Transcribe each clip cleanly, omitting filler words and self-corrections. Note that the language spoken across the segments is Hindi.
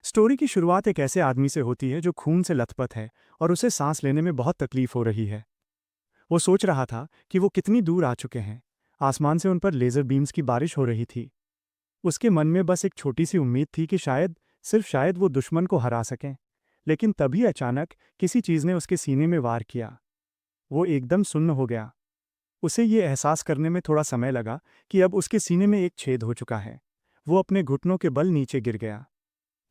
स्टोरी की शुरुआत एक ऐसे आदमी से होती है जो खून से लथपथ है और उसे सांस लेने में बहुत तकलीफ हो रही है। वो सोच रहा था कि वो कितनी दूर आ चुके हैं। आसमान से उन पर लेज़र बीम्स की बारिश हो रही थी। उसके मन में बस एक छोटी सी उम्मीद थी कि शायद, सिर्फ शायद वो दुश्मन को हरा सकें। लेकिन तभी अचानक किसी चीज़ ने उसके सीने में वार किया। वो एकदम सुन्न हो गया। उसे ये एहसास करने में थोड़ा समय लगा कि अब उसके सीने में एक छेद हो चुका है। वो अपने घुटनों के बल नीचे गिर गया।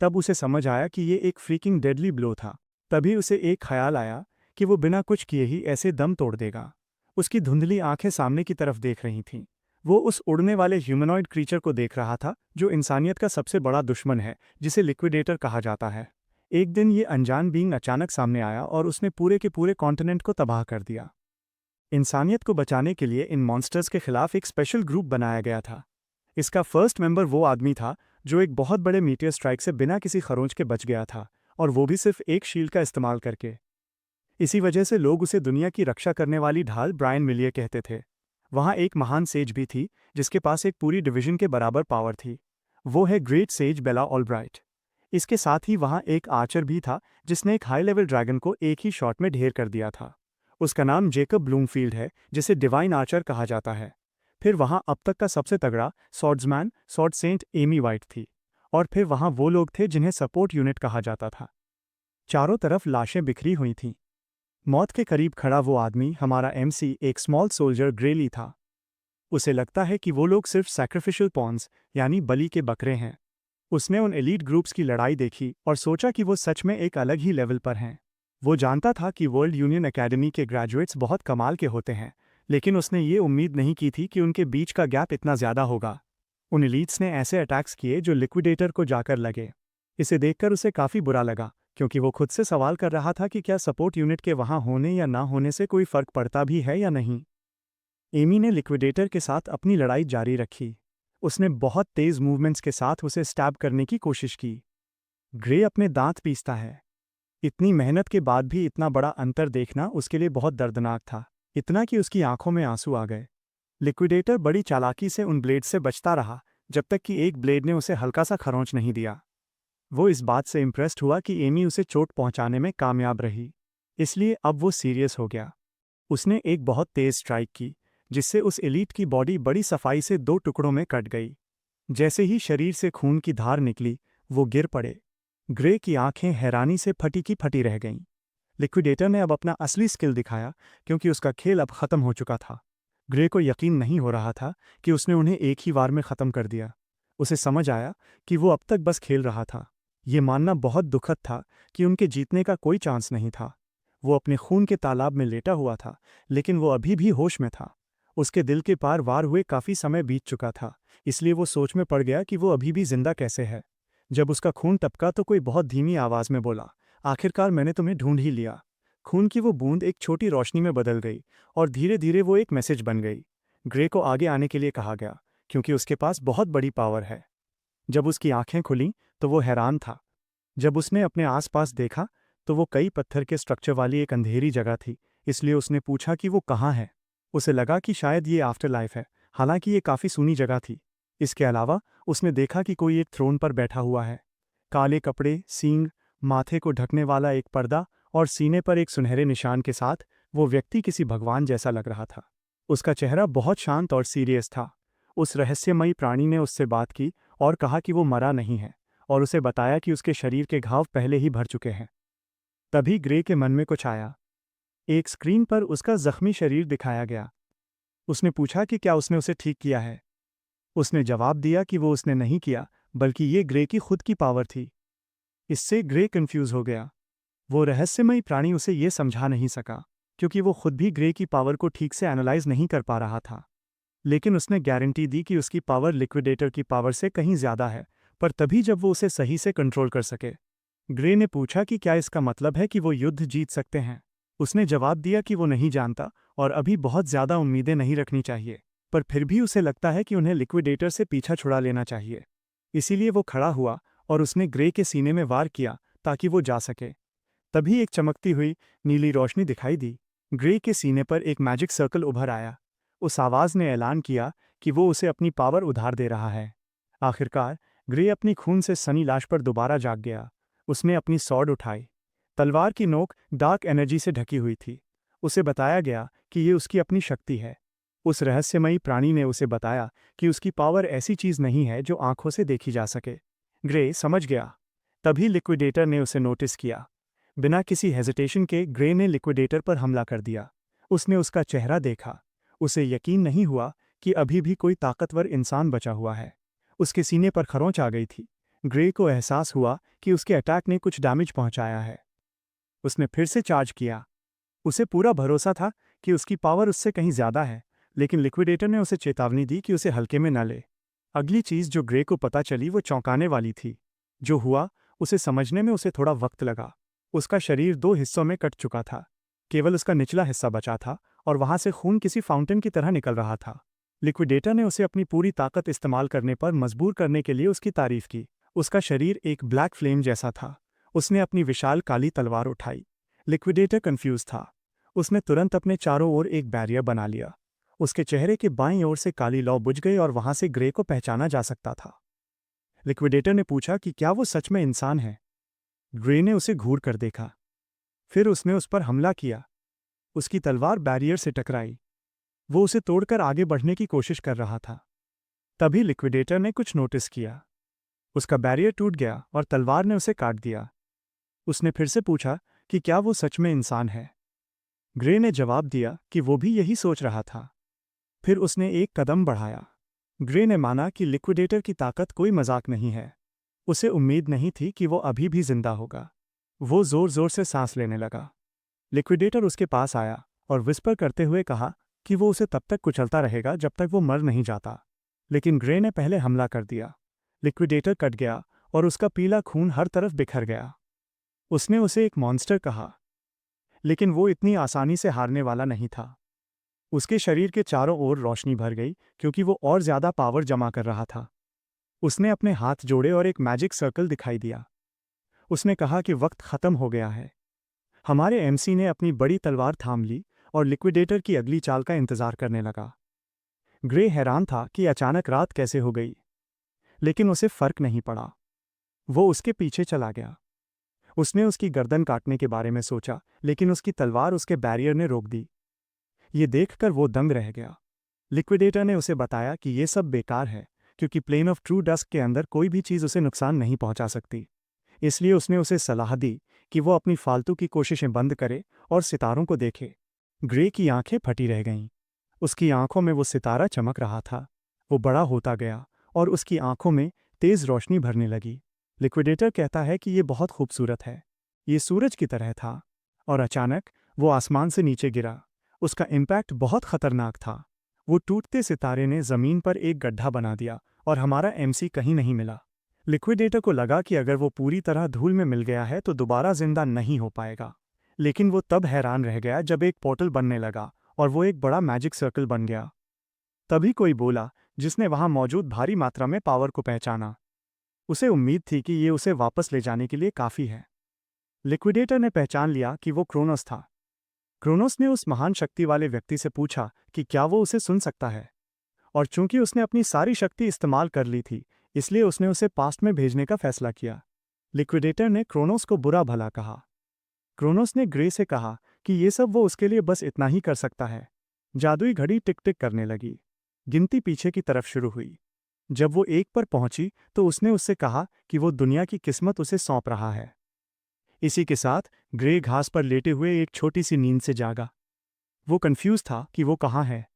तब उसे समझ आया कि ये एक फ्रीकिंग डेडली ब्लो था। तभी उसे एक ख्याल आया कि वो बिना कुछ किए ही ऐसे दम तोड़ देगा। उसकी धुंधली आंखें सामने की तरफ देख रही थीं। वो उस उड़ने वाले ह्यूमनॉइड क्रीचर को देख रहा था जो इंसानियत का सबसे बड़ा दुश्मन है, जिसे लिक्विडेटर कहा जाता है। एक दिन ये अनजान बीइंग अचानक सामने आया और उसने पूरे के पूरे कॉन्टिनेंट को तबाह कर दिया। इंसानियत को बचाने के लिए इन मॉन्स्टर्स के खिलाफ एक स्पेशल ग्रुप बनाया गया था। इसका फर्स्ट मेंबर वो आदमी था जो एक बहुत बड़े मीटियर स्ट्राइक से बिना किसी खरोंच के बच गया था, और वो भी सिर्फ एक शील्ड का इस्तेमाल करके। इसी वजह से लोग उसे दुनिया की रक्षा करने वाली ढाल ब्रायन मिलिए कहते थे। वहाँ एक महान सेज भी थी जिसके पास एक पूरी डिवीजन के बराबर पावर थी। वो है ग्रेट सेज बेला ऑलब्राइट। इसके साथ ही वहाँ एक आर्चर भी था जिसने एक हाई लेवल ड्रैगन को एक ही शॉट में ढेर कर दिया था। उसका नाम जेकब ब्लूमफील्ड है, जिसे डिवाइन आर्चर कहा जाता है। फिर वहाँ अब तक का सबसे तगड़ा सॉर्ड्समैन सॉर्ड सेंट एमी वाइट थी। और फिर वहाँ वो लोग थे जिन्हें सपोर्ट यूनिट कहा जाता था। चारों तरफ लाशें बिखरी हुई थीं। मौत के करीब खड़ा वो आदमी, हमारा एमसी, एक स्मॉल सोल्जर ग्रेली था। उसे लगता है कि वो लोग सिर्फ सैक्रिफिशियल पॉन्स, यानी बलि के बकरे हैं। उसने उन एलीट ग्रुप्स की लड़ाई देखी और सोचा कि वो सच में एक अलग ही लेवल पर हैं। वो जानता था कि वर्ल्ड यूनियन एकेडमी के ग्रेजुएट्स बहुत कमाल के होते हैं, लेकिन उसने ये उम्मीद नहीं की थी कि उनके बीच का गैप इतना ज़्यादा होगा। उन एलीट्स ने ऐसे अटैक्स किए जो लिक्विडेटर को जाकर लगे। इसे देखकर उसे काफ़ी बुरा लगा, क्योंकि वो खुद से सवाल कर रहा था कि क्या सपोर्ट यूनिट के वहाँ होने या ना होने से कोई फ़र्क पड़ता भी है या नहीं। एमी ने लिक्विडेटर के साथ अपनी लड़ाई जारी रखी। उसने बहुत तेज़ मूवमेंट्स के साथ उसे स्टैब करने की कोशिश की। ग्रे अपने दांत पीसता है। इतनी मेहनत के बाद भी इतना बड़ा अंतर देखना उसके लिए बहुत दर्दनाक था, इतना कि उसकी आंखों में आंसू आ गए। लिक्विडेटर बड़ी चालाकी से उन ब्लेड से बचता रहा, जब तक कि एक ब्लेड ने उसे हल्का सा खरोंच नहीं दिया। वो इस बात से इम्प्रेस्ड हुआ कि एमी उसे चोट पहुंचाने में कामयाब रही, इसलिए अब वो सीरियस हो गया। उसने एक बहुत तेज स्ट्राइक की, जिससे उस एलीट की बॉडी बड़ी सफाई से दो टुकड़ों में कट गई। जैसे ही शरीर से खून की धार निकली, वो गिर पड़े। ग्रे की आंखें हैरानी से फटी की फटी रह गईं। लिक्विडेटर ने अब अपना असली स्किल दिखाया, क्योंकि उसका खेल अब खत्म हो चुका था। ग्रे को यकीन नहीं हो रहा था कि उसने उन्हें एक ही वार में खत्म कर दिया। उसे समझ आया कि वो अब तक बस खेल रहा था। ये मानना बहुत दुखद था कि उनके जीतने का कोई चांस नहीं था। वो अपने खून के तालाब में लेटा हुआ था, लेकिन वो अभी भी होश में था। उसके दिल के पार वार हुए काफ़ी समय बीत चुका था, इसलिए वो सोच में पड़ गया कि वो अभी भी जिंदा कैसे है। जब उसका खून टपका तो कोई बहुत धीमी आवाज़ में बोला, आखिरकार मैंने तुम्हें ढूंढ ही लिया। खून की वो बूंद एक छोटी रोशनी में बदल गई, और धीरे धीरे वो एक मैसेज बन गई। ग्रे को आगे आने के लिए कहा गया, क्योंकि उसके पास बहुत बड़ी पावर है। जब उसकी आंखें खुलीं तो वो हैरान था। जब उसने अपने आसपास देखा तो वो कई पत्थर के स्ट्रक्चर वाली एक अंधेरी जगह थी, इसलिए उसने पूछा कि वो कहाँ है। उसे लगा कि शायद ये आफ्टर लाइफ है, हालांकि ये काफ़ी सूनी जगह थी। इसके अलावा उसने देखा कि कोई एक थ्रोन पर बैठा हुआ है। काले कपड़े, सींग, माथे को ढकने वाला एक पर्दा और सीने पर एक सुनहरे निशान के साथ वो व्यक्ति किसी भगवान जैसा लग रहा था। उसका चेहरा बहुत शांत और सीरियस था। उस रहस्यमयी प्राणी ने उससे बात की और कहा कि वो मरा नहीं है, और उसे बताया कि उसके शरीर के घाव पहले ही भर चुके हैं। तभी ग्रे के मन में कुछ आया। एक स्क्रीन पर उसका जख्मी शरीर दिखाया गया। उसने पूछा कि क्या उसने उसे ठीक किया है। उसने जवाब दिया कि वो उसने नहीं किया, बल्कि ये ग्रे की खुद की पावर थी। इससे ग्रे कंफ्यूज हो गया। वो रहस्यमयी प्राणी उसे ये समझा नहीं सका, क्योंकि वो खुद भी ग्रे की पावर को ठीक से एनालाइज नहीं कर पा रहा था। लेकिन उसने गारंटी दी कि उसकी पावर लिक्विडेटर की पावर से कहीं ज़्यादा है, पर तभी जब वो उसे सही से कंट्रोल कर सके। ग्रे ने पूछा कि क्या इसका मतलब है कि वो युद्ध जीत सकते हैं। उसने जवाब दिया कि वो नहीं जानता और अभी बहुत ज़्यादा उम्मीदें नहीं रखनी चाहिए, पर फिर भी उसे लगता है कि उन्हें लिक्विडेटर से पीछा छुड़ा लेना चाहिए। इसीलिए वो खड़ा हुआ और उसने ग्रे के सीने में वार किया ताकि वो जा सके। तभी एक चमकती हुई नीली रोशनी दिखाई दी। ग्रे के सीने पर एक मैजिक सर्कल उभर आया। उस आवाज़ ने ऐलान किया कि वो उसे अपनी पावर उधार दे रहा है। आखिरकार ग्रे अपनी खून से सनी लाश पर दोबारा जाग गया। उसने अपनी सॉर्ड उठाई। तलवार की नोक डार्क एनर्जी से ढकी हुई थी। उसे बताया गया कि ये उसकी अपनी शक्ति है। उस रहस्यमयी प्राणी ने उसे बताया कि उसकी पावर ऐसी चीज नहीं है जो आंखों से देखी जा सके। ग्रे समझ गया। तभी लिक्विडेटर ने उसे नोटिस किया। बिना किसी हेजिटेशन के ग्रे ने लिक्विडेटर पर हमला कर दिया। उसने उसका चेहरा देखा। उसे यकीन नहीं हुआ कि अभी भी कोई ताकतवर इंसान बचा हुआ है। उसके सीने पर खरोंच आ गई थी। ग्रे को एहसास हुआ कि उसके अटैक ने कुछ डैमेज पहुंचाया है। उसने फिर से चार्ज किया। उसे पूरा भरोसा था कि उसकी पावर उससे कहीं ज्यादा है, लेकिन लिक्विडेटर ने उसे चेतावनी दी कि उसे हल्के में न ले। अगली चीज जो ग्रे को पता चली वो चौंकाने वाली थी। जो हुआ उसे समझने में उसे थोड़ा वक्त लगा। उसका शरीर दो हिस्सों में कट चुका था। केवल उसका निचला हिस्सा बचा था और वहां से खून किसी फाउंटेन की तरह निकल रहा था। लिक्विडेटर ने उसे अपनी पूरी ताकत इस्तेमाल करने पर मजबूर करने के लिए उसकी तारीफ की। उसका शरीर एक ब्लैक फ्लेम जैसा था। उसने अपनी विशाल काली तलवार उठाई। लिक्विडेटर कंफ्यूज था। उसने तुरंत अपने चारों ओर एक बैरियर बना लिया। उसके चेहरे के बाईं ओर से काली लौ बुझ गई और वहां से ग्रे को पहचाना जा सकता था। लिक्विडेटर ने पूछा कि क्या वो सच में इंसान है। ग्रे ने उसे घूर कर देखा। फिर उसने उस पर हमला किया। उसकी तलवार बैरियर से टकराई। वो उसे तोड़कर आगे बढ़ने की कोशिश कर रहा था। तभी लिक्विडेटर ने कुछ नोटिस किया। उसका बैरियर टूट गया और तलवार ने उसे काट दिया। उसने फिर से पूछा कि क्या वो सच में इंसान है। ग्रे ने जवाब दिया कि वो भी यही सोच रहा था। फिर उसने एक कदम बढ़ाया। ग्रे ने माना कि लिक्विडेटर की ताकत कोई मजाक नहीं है। उसे उम्मीद नहीं थी कि वो अभी भी जिंदा होगा। वो जोर जोर से सांस लेने लगा। लिक्विडेटर उसके पास आया और विस्पर करते हुए कहा कि वो उसे तब तक कुचलता रहेगा जब तक वो मर नहीं जाता। लेकिन ग्रे ने पहले हमला कर दिया। लिक्विडेटर कट गया और उसका पीला खून हर तरफ बिखर गया। उसने उसे एक मॉन्स्टर कहा, लेकिन वो इतनी आसानी से हारने वाला नहीं था। उसके शरीर के चारों ओर रोशनी भर गई क्योंकि वो और ज्यादा पावर जमा कर रहा था। उसने अपने हाथ जोड़े और एक मैजिक सर्कल दिखाई दिया। उसने कहा कि वक्त खत्म हो गया है। हमारे एमसी ने अपनी बड़ी तलवार थाम ली और लिक्विडेटर की अगली चाल का इंतजार करने लगा। ग्रे हैरान था कि अचानक रात कैसे हो गई, लेकिन उसे फर्क नहीं पड़ा। वो उसके पीछे चला गया। उसने उसकी गर्दन काटने के बारे में सोचा, लेकिन उसकी तलवार उसके बैरियर ने रोक दी। ये देखकर वो दंग रह गया। लिक्विडेटर ने उसे बताया कि ये सब बेकार है, क्योंकि प्लेन ऑफ ट्रू डस्क के अंदर कोई भी चीज़ उसे नुकसान नहीं पहुंचा सकती। इसलिए उसने उसे सलाह दी कि वो अपनी फालतू की कोशिशें बंद करे और सितारों को देखे। ग्रे की आंखें फटी रह गईं। उसकी आंखों में वो सितारा चमक रहा था। वो बड़ा होता गया और उसकी आंखों में तेज रोशनी भरने लगी। लिक्विडेटर कहता है कि ये बहुत खूबसूरत है। ये सूरज की तरह था। और अचानक वो आसमान से नीचे गिरा। उसका इम्पैक्ट बहुत खतरनाक था। वो टूटते सितारे ने जमीन पर एक गड्ढा बना दिया और हमारा एमसी कहीं नहीं मिला। लिक्विडेटर को लगा कि अगर वो पूरी तरह धूल में मिल गया है तो दोबारा जिंदा नहीं हो पाएगा। लेकिन वो तब हैरान रह गया जब एक पोर्टल बनने लगा और वो एक बड़ा मैजिक सर्कल बन गया। तभी कोई बोला, जिसने वहां मौजूद भारी मात्रा में पावर को पहचाना। उसे उम्मीद थी कि ये उसे वापस ले जाने के लिए काफी है। लिक्विडेटर ने पहचान लिया कि वो क्रोनोस था। क्रोनोस ने उस महान शक्ति वाले व्यक्ति से पूछा कि क्या वो उसे सुन सकता है, और चूंकि उसने अपनी सारी शक्ति इस्तेमाल कर ली थी, इसलिए उसने उसे पास्ट में भेजने का फैसला किया। लिक्विडेटर ने क्रोनोस को बुरा भला कहा। क्रोनोस ने ग्रे से कहा कि ये सब वो उसके लिए बस इतना ही कर सकता है। जादुई घड़ी टिक टिक करने लगी। गिनती पीछे की तरफ शुरू हुई। जब वो एक पर पहुंची तो उसने उससे कहा कि वो दुनिया की किस्मत उसे सौंप रहा है। इसी के साथ ग्रे घास पर लेटे हुए एक छोटी सी नींद से जागा। वो कंफ्यूज था कि वो कहाँ है।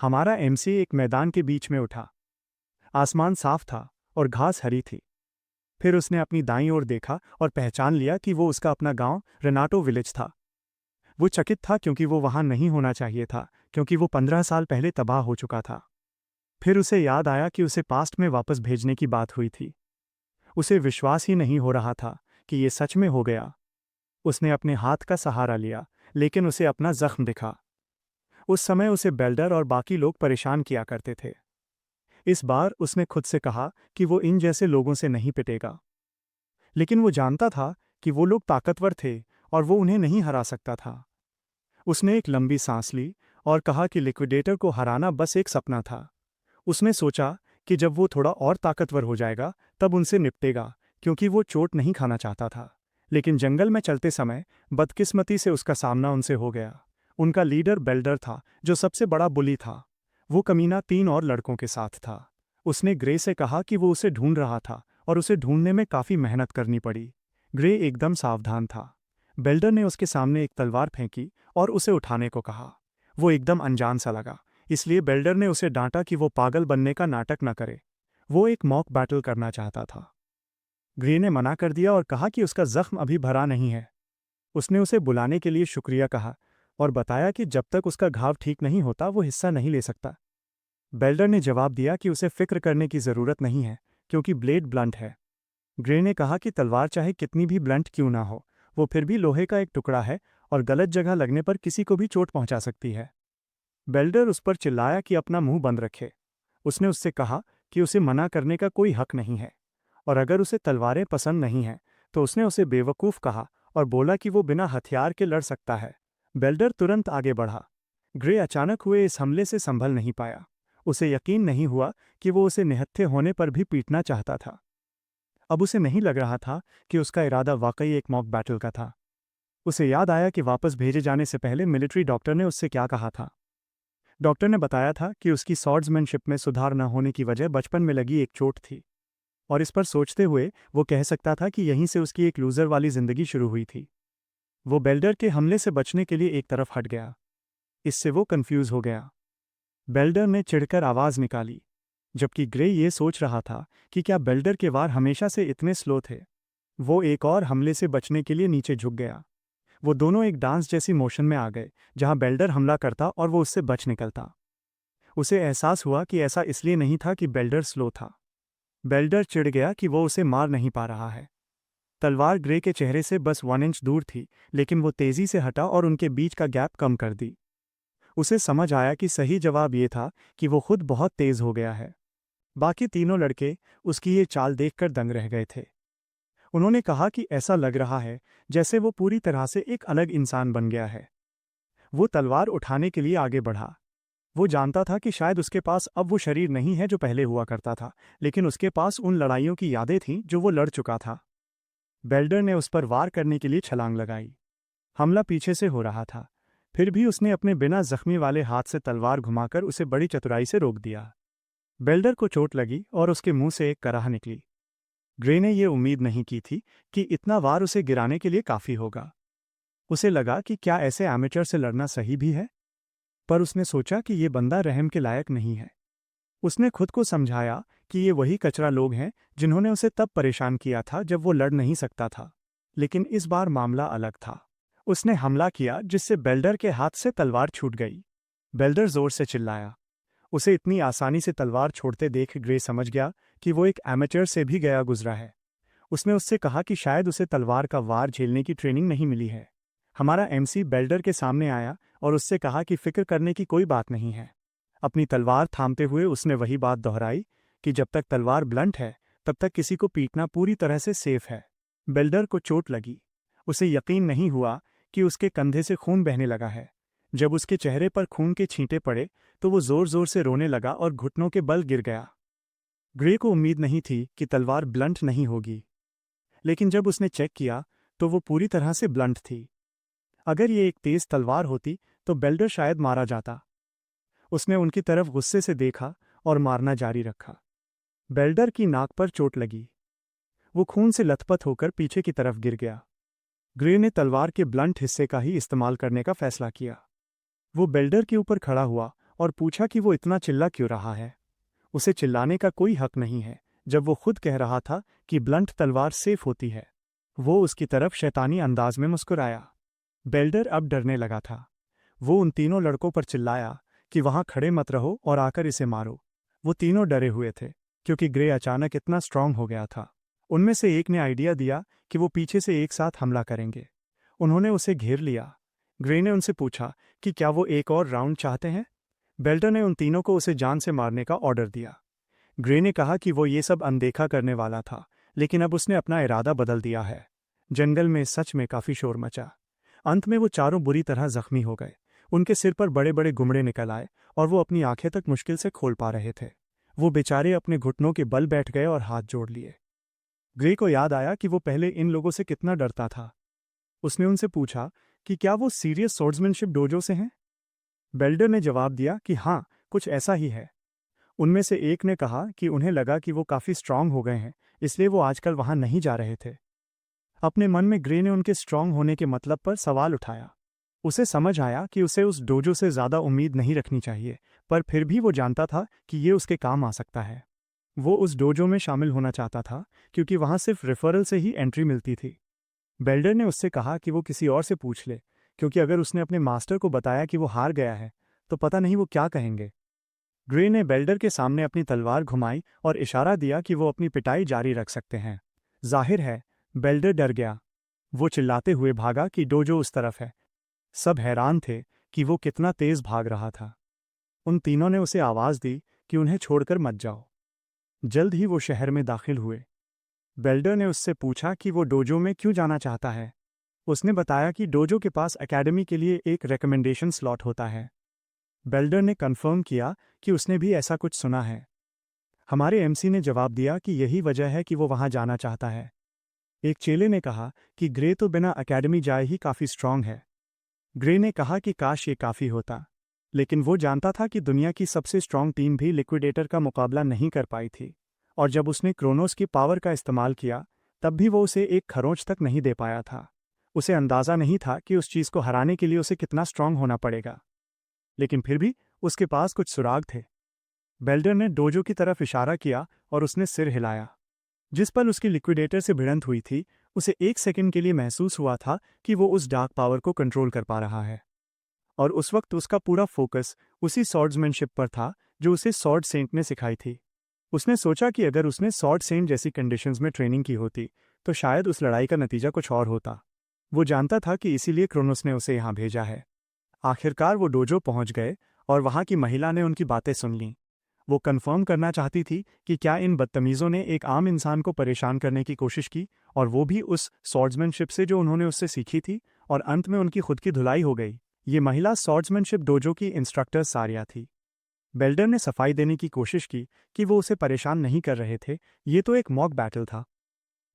हमारा एमसी एक मैदान के बीच में उठा। आसमान साफ था और घास हरी थी। फिर उसने अपनी दाईं ओर देखा और पहचान लिया कि वो उसका अपना गांव रेनाटो विलेज था। वो चकित था क्योंकि वो वहां नहीं होना चाहिए था, क्योंकि वो 15 साल पहले तबाह हो चुका था। फिर उसे याद आया कि उसे पास्ट में वापस भेजने की बात हुई थी। उसे विश्वास ही नहीं हो रहा था कि ये सच में हो गया। उसने अपने हाथ का सहारा लिया, लेकिन उसे अपना जख्म दिखा। उस समय उसे बेल्डर और बाकी लोग परेशान किया करते थे। इस बार उसने खुद से कहा कि वो इन जैसे लोगों से नहीं पिटेगा। लेकिन वो जानता था कि वो लोग ताकतवर थे और वो उन्हें नहीं हरा सकता था। उसने एक लंबी सांस ली और कहा कि लिक्विडेटर को हराना बस एक सपना था। उसने सोचा कि जब वो थोड़ा और ताकतवर हो जाएगा तब उनसे निपटेगा, क्योंकि वो चोट नहीं खाना चाहता था। लेकिन जंगल में चलते समय बदकिस्मती से उसका सामना उनसे हो गया। उनका लीडर बेल्डर था, जो सबसे बड़ा बुली था। वो कमीना 3 और लड़कों के साथ था। उसने ग्रे से कहा कि वो उसे ढूंढ रहा था और उसे ढूंढने में काफ़ी मेहनत करनी पड़ी। ग्रे एकदम सावधान था। बेल्डर ने उसके सामने एक तलवार फेंकी और उसे उठाने को कहा। वो एकदम अनजान सा लगा, इसलिए बेल्डर ने उसे डांटा कि वो पागल बनने का नाटक न करे। वो एक मॉक बैटल करना चाहता था। ग्रे ने मना कर दिया और कहा कि उसका जख्म अभी भरा नहीं है। उसने उसे बुलाने के लिए शुक्रिया कहा और बताया कि जब तक उसका घाव ठीक नहीं होता वो हिस्सा नहीं ले सकता। बेल्डर ने जवाब दिया कि उसे फिक्र करने की ज़रूरत नहीं है, क्योंकि ब्लेड ब्लंट है। ग्रे ने कहा कि तलवार चाहे कितनी भी ब्लंट क्यों ना हो, वो फिर भी लोहे का एक टुकड़ा है और गलत जगह लगने पर किसी को भी चोट पहुंचा सकती है। बेल्डर उस पर चिल्लाया कि अपना मुंह बंद रखे। उसने उससे कहा कि उसे मना करने का कोई हक नहीं है, और अगर उसे तलवारें पसंद नहीं हैं तो उसने उसे बेवकूफ़ कहा और बोला कि वो बिना हथियार के लड़ सकता है। बेल्डर तुरंत आगे बढ़ा। ग्रे अचानक हुए इस हमले से संभल नहीं पाया। उसे यकीन नहीं हुआ कि वो उसे निहत्थे होने पर भी पीटना चाहता था। अब उसे नहीं लग रहा था कि उसका इरादा वाकई एक मॉक बैटल का था। उसे याद आया कि वापस भेजे जाने से पहले मिलिट्री डॉक्टर ने उससे क्या कहा था। डॉक्टर ने बताया था कि उसकी स्वॉर्ड्समैनशिप में सुधार न होने की वजह बचपन में लगी एक चोट थी, और इस पर सोचते हुए वो कह सकता था कि यहीं से उसकी एक लूज़र वाली जिंदगी शुरू हुई थी। वो बेल्डर के हमले से बचने के लिए एक तरफ हट गया। इससे वो कंफ्यूज हो गया। बेल्डर ने चिढ़कर आवाज़ निकाली, जबकि ग्रे ये सोच रहा था कि क्या बेल्डर के वार हमेशा से इतने स्लो थे। वो एक और हमले से बचने के लिए नीचे झुक गया। वो दोनों एक डांस जैसी मोशन में आ गए, जहां बेल्डर हमला करता और वो उससे बच निकलता। उसे एहसास हुआ कि ऐसा इसलिए नहीं था कि बेल्डर स्लो था। बेल्डर चिढ़ गया कि वो उसे मार नहीं पा रहा है। तलवार ग्रे के चेहरे से बस 1 इंच दूर थी, लेकिन वो तेजी से हटा और उनके बीच का गैप कम कर दी। उसे समझ आया कि सही जवाब ये था कि वो खुद बहुत तेज हो गया है। बाकी तीनों लड़के उसकी ये चाल देखकर दंग रह गए थे। उन्होंने कहा कि ऐसा लग रहा है जैसे वो पूरी तरह से एक अलग इंसान बन गया है। वो तलवार उठाने के लिए आगे बढ़ा। वो जानता था कि शायद उसके पास अब वो शरीर नहीं है जो पहले हुआ करता था, लेकिन उसके पास उन लड़ाइयों की यादें थीं जो वो लड़ चुका था। बेल्डर ने उस पर वार करने के लिए छलांग लगाई। हमला पीछे से हो रहा था, फिर भी उसने अपने बिना जख्मी वाले हाथ से तलवार घुमाकर उसे बड़ी चतुराई से रोक दिया। बेल्डर को चोट लगी और उसके मुंह से एक कराह निकली। ग्रे ने यह उम्मीद नहीं की थी कि इतना वार उसे गिराने के लिए काफ़ी होगा। उसे लगा कि क्या ऐसे एमेचर से लड़ना सही भी है, पर उसने सोचा कि ये बंदा रहम के लायक नहीं है। उसने खुद को समझाया कि ये वही कचरा लोग हैं जिन्होंने उसे तब परेशान किया था जब वो लड़ नहीं सकता था। लेकिन इस बार मामला अलग था। उसने हमला किया जिससे बेल्डर के हाथ से तलवार छूट गई। बेल्डर जोर से चिल्लाया। उसे इतनी आसानी से तलवार छोड़ते देख ग्रे समझ गया कि वो एक एमेचर से भी गया गुजरा है। उसने उससे कहा कि शायद उसे तलवार का वार झेलने की ट्रेनिंग नहीं मिली है। हमारा एमसी बेल्डर के सामने आया और उससे कहा कि फिक्र करने की कोई बात नहीं है। अपनी तलवार थामते हुए उसने वही बात दोहराई कि जब तक तलवार ब्लंट है तब तक किसी को पीटना पूरी तरह से सेफ है। बेल्डर को चोट लगी। उसे यकीन नहीं हुआ कि उसके कंधे से खून बहने लगा है। जब उसके चेहरे पर खून के छींटे पड़े तो वो जोर जोर से रोने लगा और घुटनों के बल गिर गया। ग्रे को उम्मीद नहीं थी कि तलवार ब्लंट नहीं होगी, लेकिन जब उसने चेक किया तो वो पूरी तरह से ब्लंट थी। अगर ये एक तेज तलवार होती तो बेल्डर शायद मारा जाता। उसने उनकी तरफ गुस्से से देखा और मारना जारी रखा। बेल्डर की नाक पर चोट लगी। वो खून से लथपथ होकर पीछे की तरफ गिर गया। ग्रे ने तलवार के ब्लंट हिस्से का ही इस्तेमाल करने का फैसला किया। वो बेल्डर के ऊपर खड़ा हुआ और पूछा कि वो इतना चिल्ला क्यों रहा है। उसे चिल्लाने का कोई हक नहीं है जब वो खुद कह रहा था कि ब्लंट तलवार सेफ होती है। वो उसकी तरफ शैतानी अंदाज में मुस्कुराया। बेल्डर अब डरने लगा था। वो उन तीनों लड़कों पर चिल्लाया कि वहां खड़े मत रहो और आकर इसे मारो। वो तीनों डरे हुए थे क्योंकि ग्रे अचानक इतना स्ट्रांग हो गया था। उनमें से एक ने आइडिया दिया कि वो पीछे से एक साथ हमला करेंगे। उन्होंने उसे घेर लिया। ग्रे ने उनसे पूछा कि क्या वो एक और राउंड चाहते हैं। बेल्डर ने उन तीनों को उसे जान से मारने का ऑर्डर दिया। ग्रे ने कहा कि वो ये सब अनदेखा करने वाला था, लेकिन अब उसने अपना इरादा बदल दिया है। जंगल में सच में काफ़ी शोर मचा। अंत में वो चारों बुरी तरह जख्मी हो गए। उनके सिर पर बड़े बड़े गुमड़े निकल आए और वो अपनी आंखें तक मुश्किल से खोल पा रहे थे। वो बेचारे अपने घुटनों के बल बैठ गए और हाथ जोड़ लिए। ग्रे को याद आया कि वो पहले इन लोगों से कितना डरता था। उसने उनसे पूछा कि क्या वो सीरियस स्वॉर्ड्समैनशिप डोजो से हैं? बेल्डर ने जवाब दिया कि हाँ, कुछ ऐसा ही है। उनमें से एक ने कहा कि उन्हें लगा कि वो काफ़ी स्ट्रांग हो गए हैं, इसलिए वो आजकल वहां नहीं जा रहे थे। अपने मन में ग्रे ने उनके स्ट्रांग होने के मतलब पर सवाल उठाया। उसे समझ आया कि उसे उस डोजो से ज़्यादा उम्मीद नहीं रखनी चाहिए, पर फिर भी वो जानता था कि ये उसके काम आ सकता है। वो उस डोजो में शामिल होना चाहता था क्योंकि वहां सिर्फ रेफरल से ही एंट्री मिलती थी। बेल्डर ने उससे कहा कि वो किसी और से पूछ ले, क्योंकि अगर उसने अपने मास्टर को बताया कि वो हार गया है तो पता नहीं वो क्या कहेंगे। ग्रे ने बेल्डर के सामने अपनी तलवार घुमाई और इशारा दिया कि वो अपनी पिटाई जारी रख सकते हैं। जाहिर है, बेल्डर डर गया। वो चिल्लाते हुए भागा कि डोजो उस तरफ है। सब हैरान थे कि वो कितना तेज भाग रहा था। उन तीनों ने उसे आवाज़ दी कि उन्हें छोड़कर मत जाओ। जल्द ही वो शहर में दाखिल हुए। बेल्डर ने उससे पूछा कि वो डोजो में क्यों जाना चाहता है। उसने बताया कि डोजो के पास एकेडमी के लिए एक रिकमेंडेशन स्लॉट होता है। बेल्डर ने कन्फर्म किया कि उसने भी ऐसा कुछ सुना है। हमारे एमसी ने जवाब दिया कि यही वजह है कि वो वहां जाना चाहता है। एक चेले ने कहा कि ग्रे तो बिना एकेडमी जाए ही काफ़ी स्ट्रांग है। ग्रे ने कहा कि काश ये काफ़ी होता, लेकिन वो जानता था कि दुनिया की सबसे स्ट्रांग टीम भी लिक्विडेटर का मुकाबला नहीं कर पाई थी, और जब उसने क्रोनोस की पावर का इस्तेमाल किया तब भी वो उसे एक खरोंच तक नहीं दे पाया था। उसे अंदाज़ा नहीं था कि उस चीज़ को हराने के लिए उसे कितना स्ट्रांग होना पड़ेगा, लेकिन फिर भी उसके पास कुछ सुराग थे। बेल्डर ने डोजो की तरफ इशारा किया और उसने सिर हिलाया। जिस पल उसकी लिक्विडेटर से भिड़ंत हुई थी, उसे एक सेकंड के लिए महसूस हुआ था कि वो उस डार्क पावर को कंट्रोल कर पा रहा है, और उस वक्त उसका पूरा फोकस उसी स्वॉर्ड्समैनशिप पर था जो उसे स्वॉर्ड सेंट ने सिखाई थी। उसने सोचा कि अगर उसने स्वॉर्ड सेंट जैसी कंडीशंस में ट्रेनिंग की होती तो शायद उस लड़ाई का नतीजा कुछ और होता। वो जानता था कि इसीलिए क्रोनोस ने उसे यहाँ भेजा है। आखिरकार वो डोजो पहुंच गए और वहां की महिला ने उनकी बातें सुन लीं। वो कंफर्म करना चाहती थी कि क्या इन बदतमीज़ों ने एक आम इंसान को परेशान करने की कोशिश की, और वो भी उस स्वॉर्ड्समैनशिप से जो उन्होंने उससे सीखी थी, और अंत में उनकी खुद की धुलाई हो गई। ये महिला स्वॉर्ड्समैनशिप डोजो की इंस्ट्रक्टर सारिया थी। बेल्डर ने सफाई देने की कोशिश की कि वो उसे परेशान नहीं कर रहे थे, ये तो एक मॉक बैटल था।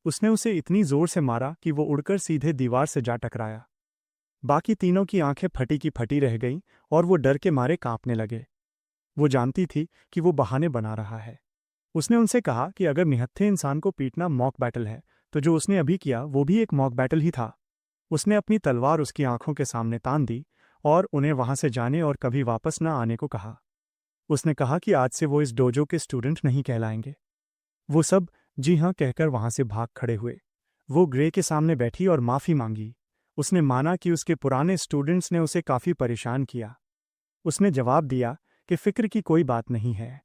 उसने उसे इतनी जोर से मारा कि वो उड़कर सीधे दीवार से जा टकराया। बाकी तीनों की आंखें फटी की फटी रह गईं और वो डर के मारे कांपने लगे। वो जानती थी कि वो बहाने बना रहा है। उसने उनसे कहा कि अगर निहत्थे इंसान को पीटना मॉक बैटल है तो जो उसने अभी किया वो भी एक मॉक बैटल ही था। उसने अपनी तलवार उसकी आंखों के सामने तान दी और उन्हें वहां से जाने और कभी वापस न आने को कहा। उसने कहा कि आज से वो इस डोजो के स्टूडेंट नहीं कहलाएंगे। वो सब जी हाँ कहकर वहां से भाग खड़े हुए। वो ग्रे के सामने बैठी और माफ़ी मांगी। उसने माना कि उसके पुराने स्टूडेंट्स ने उसे काफ़ी परेशान किया। उसने जवाब दिया कि फ़िक्र की कोई बात नहीं है।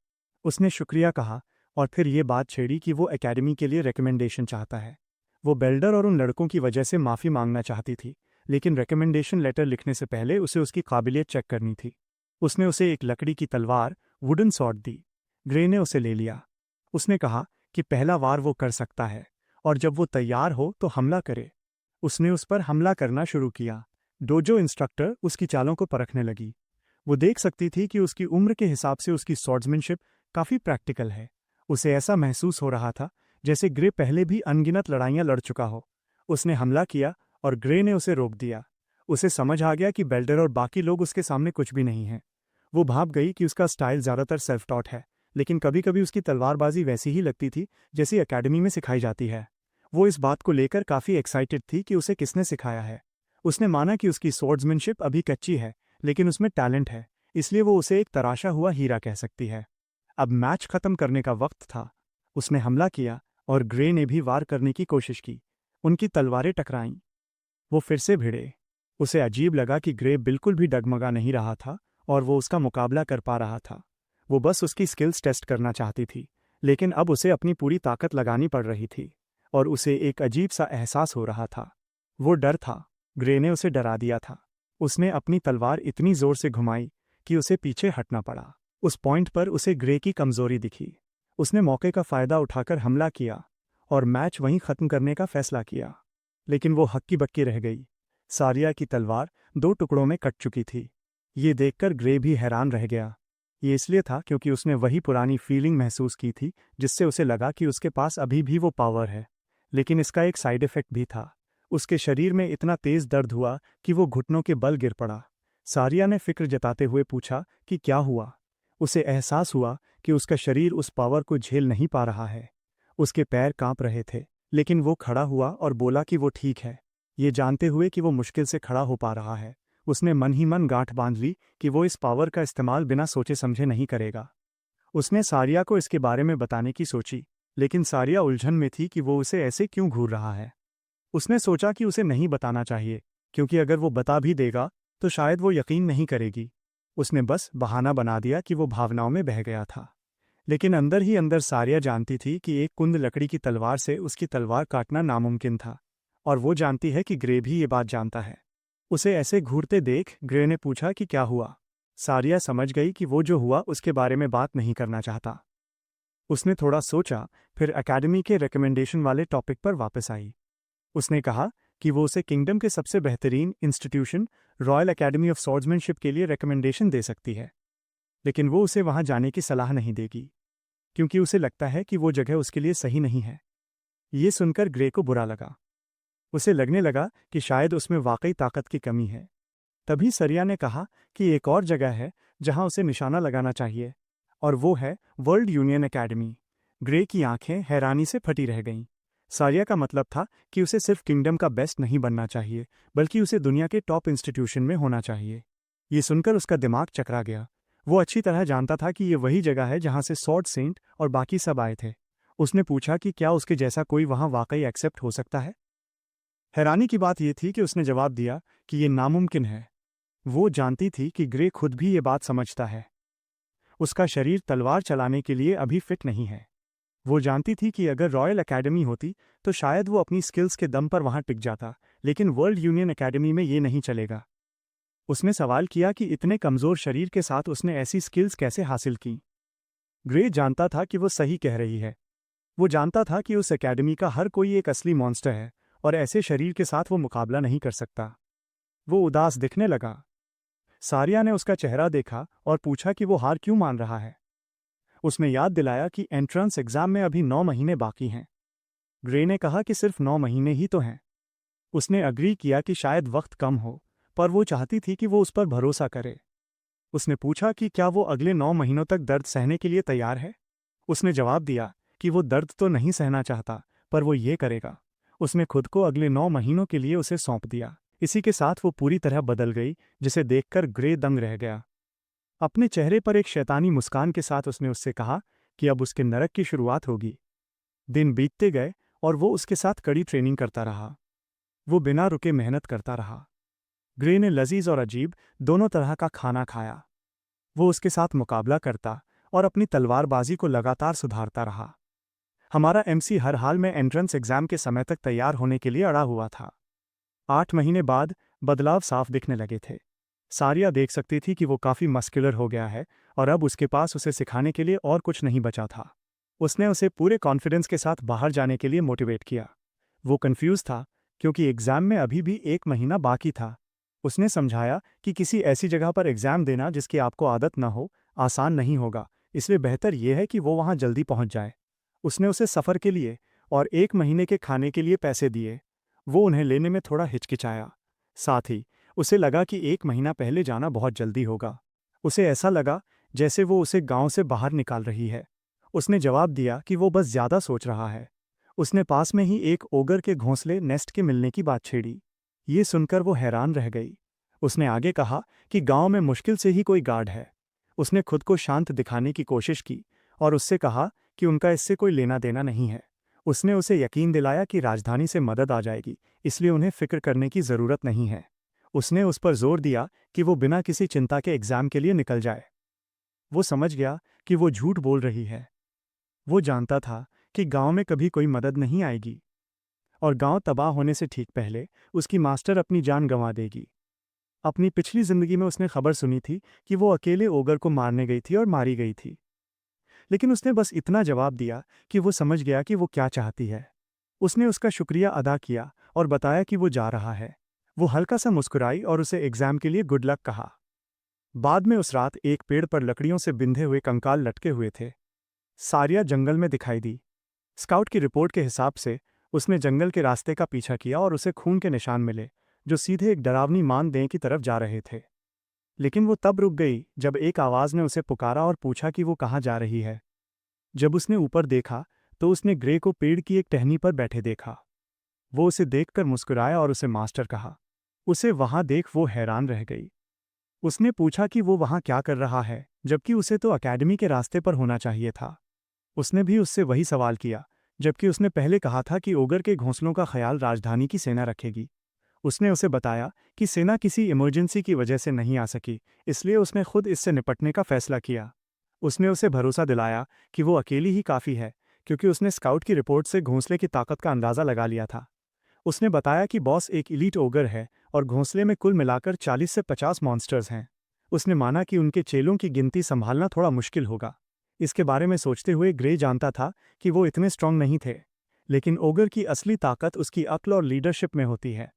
उसने शुक्रिया कहा और फिर ये बात छेड़ी कि वो एकेडमी के लिए रिकमेंडेशन चाहता है। वो बेल्डर और उन लड़कों की वजह से माफ़ी मांगना चाहती थी, लेकिन रिकमेंडेशन लेटर लिखने से पहले उसे उसकी काबिलियत चेक करनी थी। उसने उसे एक लकड़ी की तलवार, वुडन सॉर्ड दी। ग्रे ने उसे ले लिया। उसने कहा कि पहला वार वो कर सकता है, और जब वो तैयार हो तो हमला करे। उसने उस पर हमला करना शुरू किया। डोजो इंस्ट्रक्टर उसकी चालों को परखने लगी। वो देख सकती थी कि उसकी उम्र के हिसाब से उसकी स्वॉर्ड्समैनशिप काफ़ी प्रैक्टिकल है। उसे ऐसा महसूस हो रहा था जैसे ग्रे पहले भी अनगिनत लड़ाइयाँ लड़ चुका हो। उसने हमला किया और ग्रे ने उसे रोक दिया। उसे समझ आ गया कि बेल्डर और बाकी लोग उसके सामने कुछ भी नहीं हैं। वो भाप गई कि उसका स्टाइल ज़्यादातर सेल्फ टॉट है, लेकिन कभी कभी उसकी तलवारबाजी वैसी ही लगती थी जैसी एकेडमी में सिखाई जाती है। वो इस बात को लेकर काफ़ी एक्साइटेड थी कि उसे किसने सिखाया है। उसने माना कि उसकी स्वॉर्ड्समैनशिप अभी कच्ची है, लेकिन उसमें टैलेंट है, इसलिए वो उसे एक तराशा हुआ हीरा कह सकती है। अब मैच खत्म करने का वक्त था। उसने हमला किया और ग्रे ने भी वार करने की कोशिश की। उनकी तलवारें टकराईं। वो फिर से भिड़े। उसे अजीब लगा कि ग्रे बिल्कुल भी डगमगा नहीं रहा था और वो उसका मुकाबला कर पा रहा था। वो बस उसकी स्किल्स टेस्ट करना चाहती थी, लेकिन अब उसे अपनी पूरी ताकत लगानी पड़ रही थी, और उसे एक अजीब सा एहसास हो रहा था। वो डर था। ग्रे ने उसे डरा दिया था। उसने अपनी तलवार इतनी जोर से घुमाई कि उसे पीछे हटना पड़ा। उस पॉइंट पर उसे ग्रे की कमजोरी दिखी। उसने मौके का फायदा उठाकर हमला किया और मैच वहीं खत्म करने का फैसला किया, लेकिन वो हक्की बक्की रह गई। सारिया की तलवार 2 टुकड़ों में कट चुकी थी। ये देखकर ग्रे भी हैरान रह गया। ये इसलिए था क्योंकि उसने वही पुरानी फीलिंग महसूस की थी जिससे उसे लगा कि उसके पास अभी भी वो पावर है। लेकिन इसका एक साइड इफेक्ट भी था। उसके शरीर में इतना तेज दर्द हुआ कि वो घुटनों के बल गिर पड़ा। सारिया ने फिक्र जताते हुए पूछा कि क्या हुआ। उसे एहसास हुआ कि उसका शरीर उस पावर को झेल नहीं पा रहा है। उसके पैर कांप रहे थे, लेकिन वो खड़ा हुआ और बोला कि वो ठीक है। ये जानते हुए कि वो मुश्किल से खड़ा हो पा रहा है, उसने मन ही मन गांठ बांध ली कि वो इस पावर का इस्तेमाल बिना सोचे समझे नहीं करेगा। उसने सारिया को इसके बारे में बताने की सोची, लेकिन सारिया उलझन में थी कि वो उसे ऐसे क्यों घूर रहा है। उसने सोचा कि उसे नहीं बताना चाहिए, क्योंकि अगर वो बता भी देगा तो शायद वो यकीन नहीं करेगी। उसने बस बहाना बना दिया कि वो भावनाओं में बह गया था। लेकिन अंदर ही अंदर सारिया जानती थी कि एक कुंद लकड़ी की तलवार से उसकी तलवार काटना नामुमकिन था, और वो जानती है कि ग्रे भी ये बात जानता है। उसे ऐसे घूरते देख ग्रे ने पूछा कि क्या हुआ। सारिया समझ गई कि वो जो हुआ उसके बारे में बात नहीं करना चाहता। उसने थोड़ा सोचा, फिर एकेडमी के रिकमेंडेशन वाले टॉपिक पर वापस आई। उसने कहा कि वो उसे किंगडम के सबसे बेहतरीन इंस्टीट्यूशन रॉयल एकेडमी ऑफ स्वॉर्ड्समैनशिप के लिए रिकमेंडेशन दे सकती है, लेकिन वो उसे वहां जाने की सलाह नहीं देगी, क्योंकि उसे लगता है कि वो जगह उसके लिए सही नहीं है। ये सुनकर ग्रे को बुरा लगा। उसे लगने लगा कि शायद उसमें वाकई ताकत की कमी है। तभी सरिया ने कहा कि एक और जगह है जहां उसे निशाना लगाना चाहिए, और वो है वर्ल्ड यूनियन एकेडमी। ग्रे की आंखें हैरानी से फटी रह गईं। सारिया का मतलब था कि उसे सिर्फ किंगडम का बेस्ट नहीं बनना चाहिए, बल्कि उसे दुनिया के टॉप इंस्टीट्यूशन में होना चाहिए। ये सुनकर उसका दिमाग चकरा गया। वो अच्छी तरह जानता था कि ये वही जगह है जहां से स्वॉर्ड सेंट और बाकी सब आए थे। उसने पूछा कि क्या उसके जैसा कोई वहां वाकई एक्सेप्ट हो सकता है। हैरानी की बात यह थी कि उसने जवाब दिया कि ये नामुमकिन है। वो जानती थी कि ग्रे खुद भी ये बात समझता है। उसका शरीर तलवार चलाने के लिए अभी फिट नहीं है। वो जानती थी कि अगर रॉयल एकेडमी होती तो शायद वो अपनी स्किल्स के दम पर वहां टिक जाता, लेकिन वर्ल्ड यूनियन एकेडमी में ये नहीं चलेगा। उसने सवाल किया कि इतने कमजोर शरीर के साथ उसने ऐसी स्किल्स कैसे हासिल की। ग्रे जानता था कि वो सही कह रही है। वो जानता था कि उस एकेडमी का हर कोई एक असली मॉन्स्टर है, और ऐसे शरीर के साथ वो मुकाबला नहीं कर सकता। वो उदास दिखने लगा। सारिया ने उसका चेहरा देखा और पूछा कि वो हार क्यों मान रहा है। उसने याद दिलाया कि एंट्रेंस एग्जाम में अभी 9 महीने बाकी हैं। ग्रे ने कहा कि सिर्फ 9 महीने ही तो हैं। उसने अग्री किया कि शायद वक्त कम हो, पर वो चाहती थी कि वो उस पर भरोसा करे। उसने पूछा कि क्या वो अगले 9 महीनों तक दर्द सहने के लिए तैयार है। उसने जवाब दिया कि वो दर्द तो नहीं सहना चाहता, पर वो ये करेगा। उसने खुद को अगले 9 महीनों के लिए उसे सौंप दिया। इसी के साथ वो पूरी तरह बदल गई, जिसे देखकर ग्रे दंग रह गया। अपने चेहरे पर एक शैतानी मुस्कान के साथ उसने उससे कहा कि अब उसके नरक की शुरुआत होगी। दिन बीतते गए और वो उसके साथ कड़ी ट्रेनिंग करता रहा। वो बिना रुके मेहनत करता रहा। ग्रे ने लजीज और अजीब दोनों तरह का खाना खाया। वो उसके साथ मुकाबला करता और अपनी तलवारबाजी को लगातार सुधारता रहा। हमारा एमसी हर हाल में एंट्रेंस एग्जाम के समय तक तैयार होने के लिए अड़ा हुआ था। 8 महीने बाद बदलाव साफ दिखने लगे थे। सारिया देख सकती थी कि वो काफ़ी मस्कुलर हो गया है, और अब उसके पास उसे सिखाने के लिए और कुछ नहीं बचा था। उसने उसे पूरे कॉन्फिडेंस के साथ बाहर जाने के लिए मोटिवेट किया। वो कंफ्यूज था, क्योंकि एग्जाम में अभी भी 1 महीना बाकी था। उसने समझाया कि किसी ऐसी जगह पर एग्जाम देना जिसकी आपको आदत न हो, आसान नहीं होगा, इसलिए बेहतर यह है कि वो वहाँ जल्दी पहुँच जाए। उसने उसे सफ़र के लिए और 1 महीने के खाने के लिए पैसे दिए। वो उन्हें लेने में थोड़ा हिचकिचाया। साथ ही उसे लगा कि 1 महीना पहले जाना बहुत जल्दी होगा। उसे ऐसा लगा जैसे वो उसे गांव से बाहर निकाल रही है। उसने जवाब दिया कि वो बस ज़्यादा सोच रहा है। उसने पास में ही एक ओगर के घोंसले नेस्ट के मिलने की बात छेड़ी। ये सुनकर वो हैरान रह गई। उसने आगे कहा कि गांव में मुश्किल से ही कोई गार्ड है। उसने खुद को शांत दिखाने की कोशिश की और उससे कहा कि उनका इससे कोई लेना देना नहीं है। उसने उसे यकीन दिलाया कि राजधानी से मदद आ जाएगी, इसलिए उन्हें फिक्र करने की ज़रूरत नहीं है। उसने उस पर जोर दिया कि वो बिना किसी चिंता के एग्ज़ाम के लिए निकल जाए। वो समझ गया कि वो झूठ बोल रही है। वो जानता था कि गांव में कभी कोई मदद नहीं आएगी, और गांव तबाह होने से ठीक पहले उसकी मास्टर अपनी जान गंवा देगी। अपनी पिछली जिंदगी में उसने खबर सुनी थी कि वो अकेले ओगर को मारने गई थी और मारी गई थी। लेकिन उसने बस इतना जवाब दिया कि वो समझ गया कि वो क्या चाहती है। उसने उसका शुक्रिया अदा किया और बताया कि वो जा रहा है। वो हल्का सा मुस्कुराई और उसे एग्जाम के लिए गुड लक कहा। बाद में उस रात एक पेड़ पर लकड़ियों से बिंधे हुए कंकाल लटके हुए थे। सारिया जंगल में दिखाई दी। स्काउट की रिपोर्ट के हिसाब से उसने जंगल के रास्ते का पीछा किया और उसे खून के निशान मिले जो सीधे एक डरावनी मानदेह की तरफ जा रहे थे। लेकिन वो तब रुक गई जब एक आवाज़ ने उसे पुकारा और पूछा कि वो कहाँ जा रही है। जब उसने ऊपर देखा तो उसने ग्रे को पेड़ की एक टहनी पर बैठे देखा। वो उसे देखकर मुस्कुराया और उसे मास्टर कहा। उसे वहां देख वो हैरान रह गई। उसने पूछा कि वो वहां क्या कर रहा है, जबकि उसे तो अकेडमी के रास्ते पर होना चाहिए था। उसने भी उससे वही सवाल किया, जबकि उसने पहले कहा था कि ओगर के घोंसलों का ख्याल राजधानी की सेना रखेगी। उसने उसे बताया कि सेना किसी इमरजेंसी की वजह से नहीं आ सकी, इसलिए उसने खुद इससे निपटने का फैसला किया। उसने उसे भरोसा दिलाया कि वो अकेली ही काफ़ी है, क्योंकि उसने स्काउट की रिपोर्ट से घोंसले की ताकत का अंदाज़ा लगा लिया था। उसने बताया कि बॉस एक इलीट ओगर है और घोंसले में कुल मिलाकर 40 से 50 मॉन्स्टर्स हैं। उसने माना कि उनके चेलों की गिनती संभालना थोड़ा मुश्किल होगा। इसके बारे में सोचते हुए ग्रे जानता था कि वो इतने स्ट्रांग नहीं थे, लेकिन ओगर की असली ताकत उसकी अक्ल और लीडरशिप में होती है।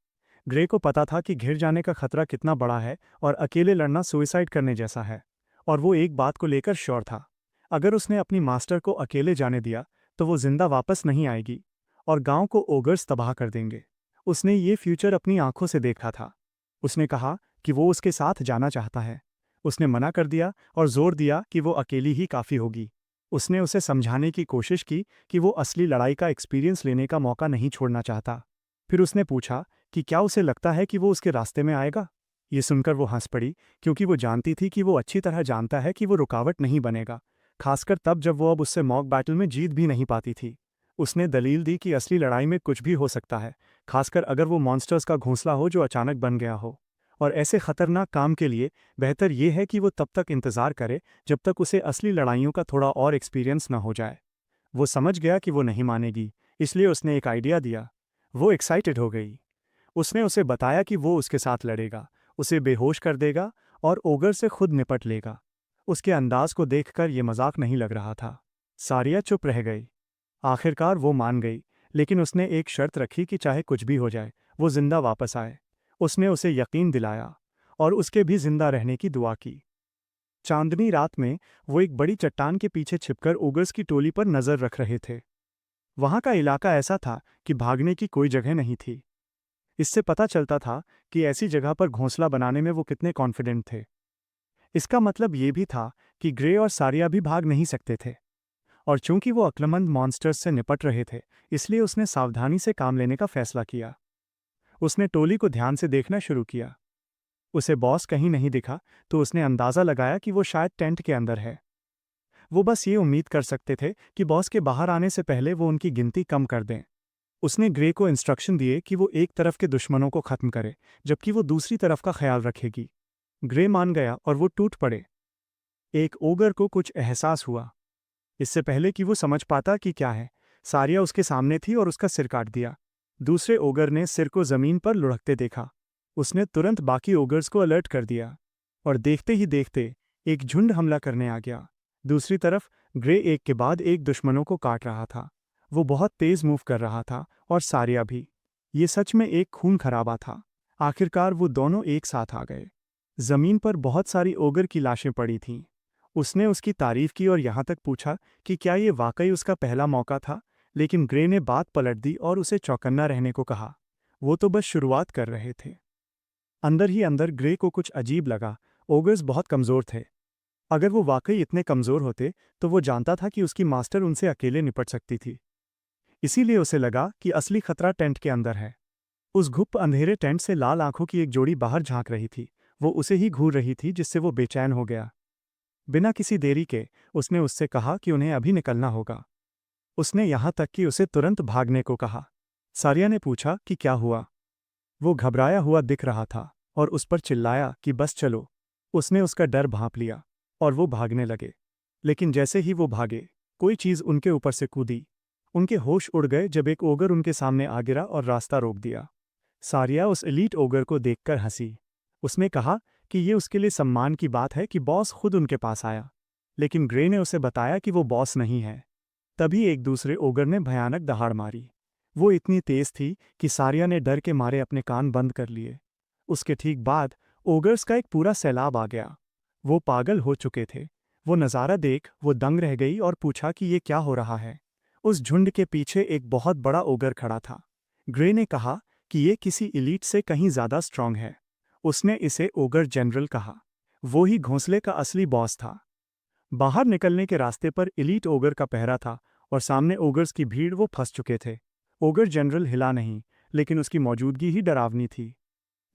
ग्रे को पता था कि घिर जाने का खतरा कितना बड़ा है और अकेले लड़ना सुइसाइड करने जैसा है। और वो एक बात को लेकर श्योर था, अगर उसने अपनी मास्टर को अकेले जाने दिया तो वो जिंदा वापस नहीं आएगी और गांव को ओगर्स तबाह कर देंगे। उसने ये फ्यूचर अपनी आंखों से देखा था। उसने कहा कि वो उसके साथ जाना चाहता है। उसने मना कर दिया और जोर दिया कि वो अकेली ही काफ़ी होगी। उसने उसे समझाने की कोशिश की कि वो असली लड़ाई का एक्सपीरियंस लेने का मौका नहीं छोड़ना चाहता। फिर उसने पूछा कि क्या उसे लगता है कि वो उसके रास्ते में आएगा। ये सुनकर वो हंस पड़ी, क्योंकि वो जानती थी कि वो अच्छी तरह जानता है कि वो रुकावट नहीं बनेगा, खासकर तब जब वो अब उससे मॉक बैटल में जीत भी नहीं पाती थी। उसने दलील दी कि असली लड़ाई में कुछ भी हो सकता है, खासकर अगर वो मॉन्स्टर्स का घोंसला हो जो अचानक बन गया हो। और ऐसे खतरनाक काम के लिए बेहतर ये है कि वो तब तक इंतज़ार करे जब तक उसे असली लड़ाइयों का थोड़ा और एक्सपीरियंस न हो जाए। वो समझ गया कि वो नहीं मानेगी, इसलिए उसने एक आइडिया दिया। वो एक्साइटेड हो गई। उसने उसे बताया कि वो उसके साथ लड़ेगा, उसे बेहोश कर देगा और ओगर से खुद निपट लेगा। उसके अंदाज को देखकर ये मजाक नहीं लग रहा था। सारिया चुप रह गई। आखिरकार वो मान गई, लेकिन उसने एक शर्त रखी कि चाहे कुछ भी हो जाए वो जिंदा वापस आए। उसने उसे यकीन दिलाया और उसके भी जिंदा रहने की दुआ की। चांदनी रात में वो एक बड़ी चट्टान के पीछे छिपकर ओगर्स की टोली पर नजर रख रहे थे। वहां का इलाका ऐसा था कि भागने की कोई जगह नहीं थी। इससे पता चलता था कि ऐसी जगह पर घोंसला बनाने में वो कितने कॉन्फिडेंट थे। इसका मतलब ये भी था कि ग्रे और सारिया भी भाग नहीं सकते थे। और चूंकि वो अक्लमंद मॉन्स्टर्स से निपट रहे थे, इसलिए उसने सावधानी से काम लेने का फैसला किया। उसने टोली को ध्यान से देखना शुरू किया। उसे बॉस कहीं नहीं दिखा, तो उसने अंदाजा लगाया कि वो शायद टेंट के अंदर है। वो बस ये उम्मीद कर सकते थे कि बॉस के बाहर आने से पहले वो उनकी गिनती कम कर दें। उसने ग्रे को इंस्ट्रक्शन दिए कि वो एक तरफ के दुश्मनों को खत्म करे, जबकि वो दूसरी तरफ का ख्याल रखेगी। ग्रे मान गया और वो टूट पड़े। एक ओगर को कुछ एहसास हुआ। इससे पहले कि वो समझ पाता कि क्या है, सारिया उसके सामने थी और उसका सिर काट दिया। दूसरे ओगर ने सिर को जमीन पर लुढ़कते देखा। उसने तुरंत बाकी ओगर्स को अलर्ट कर दिया और देखते ही देखते एक झुंड हमला करने आ गया। दूसरी तरफ ग्रे एक के बाद एक दुश्मनों को काट रहा था। वो बहुत तेज मूव कर रहा था और सारिया भी। ये सच में एक खून खराबा था। आखिरकार वो दोनों एक साथ आ गए। जमीन पर बहुत सारी ओगर की लाशें पड़ी थीं। उसने उसकी तारीफ की और यहाँ तक पूछा कि क्या ये वाकई उसका पहला मौका था, लेकिन ग्रे ने बात पलट दी और उसे चौकन्ना रहने को कहा। वो तो बस शुरुआत कर रहे थे। अंदर ही अंदर ग्रे को कुछ अजीब लगा। ओगर्स बहुत कमज़ोर थे। अगर वो वाकई इतने कमज़ोर होते तो वो जानता था कि उसकी मास्टर उनसे अकेले निपट सकती थी। इसीलिए उसे लगा कि असली खतरा टेंट के अंदर है। उस घुप अंधेरे टेंट से लाल आंखों की एक जोड़ी बाहर झांक रही थी। वो उसे ही घूर रही थी, जिससे वो बेचैन हो गया। बिना किसी देरी के उसने उससे कहा कि उन्हें अभी निकलना होगा। उसने यहाँ तक कि उसे तुरंत भागने को कहा। सारिया ने पूछा कि क्या हुआ। वो घबराया हुआ दिख रहा था और उस पर चिल्लाया कि बस चलो। उसने उसका डर भांप लिया और वो भागने लगे। लेकिन जैसे ही वो भागे, कोई चीज़ उनके ऊपर से कूदी। उनके होश उड़ गए जब एक ओगर उनके सामने आ गिरा और रास्ता रोक दिया। सारिया उस एलीट ओगर को देखकर हंसी। उसने कहा कि ये उसके लिए सम्मान की बात है कि बॉस खुद उनके पास आया। लेकिन ग्रे ने उसे बताया कि वो बॉस नहीं है। तभी एक दूसरे ओगर ने भयानक दहाड़ मारी। वो इतनी तेज थी कि सारिया ने डर के मारे अपने कान बंद कर लिए। उसके ठीक बाद ओगर्स का एक पूरा सैलाब आ गया। वो पागल हो चुके थे। वो नज़ारा देख वो दंग रह गई और पूछा कि ये क्या हो रहा है। उस झुंड के पीछे एक बहुत बड़ा ओगर खड़ा था। ग्रे ने कहा कि ये किसी इलीट से कहीं ज़्यादा स्ट्रांग है। उसने इसे ओगर जनरल कहा। वो ही घोंसले का असली बॉस था। बाहर निकलने के रास्ते पर इलीट ओगर का पहरा था और सामने ओगर्स की भीड़ वो फंस चुके थे। ओगर जनरल हिला नहीं, लेकिन उसकी मौजूदगी ही डरावनी थी।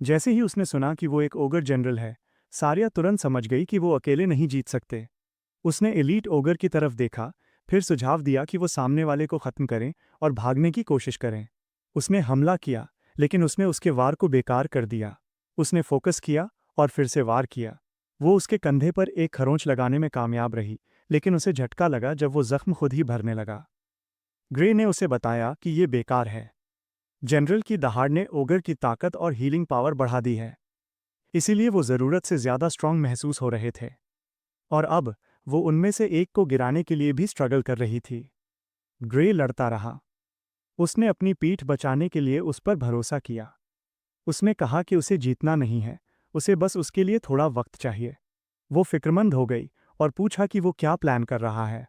जैसे ही उसने सुना कि वो एक ओगर जनरल है, सारिया तुरंत समझ गई कि वो अकेले नहीं जीत सकते। उसने एलीट ओगर की तरफ देखा, फिर सुझाव दिया कि वो सामने वाले को खत्म करें और भागने की कोशिश करें। उसने हमला किया, लेकिन उसने उसके वार को बेकार कर दिया। उसने फोकस किया और फिर से वार किया। वो उसके कंधे पर एक खरोंच लगाने में कामयाब रही, लेकिन उसे झटका लगा जब वो जख्म खुद ही भरने लगा। ग्रे ने उसे बताया कि ये बेकार है। जनरल की दहाड़ ने ओगर की ताकत और हीलिंग पावर बढ़ा दी है, इसीलिए वो ज़रूरत से ज़्यादा स्ट्रांग महसूस हो रहे थे। और अब वो उनमें से एक को गिराने के लिए भी स्ट्रगल कर रही थी। ग्रे लड़ता रहा। उसने अपनी पीठ बचाने के लिए उस पर भरोसा किया। उसने कहा कि उसे जीतना नहीं है, उसे बस उसके लिए थोड़ा वक्त चाहिए। वो फिक्रमंद हो गई और पूछा कि वो क्या प्लान कर रहा है।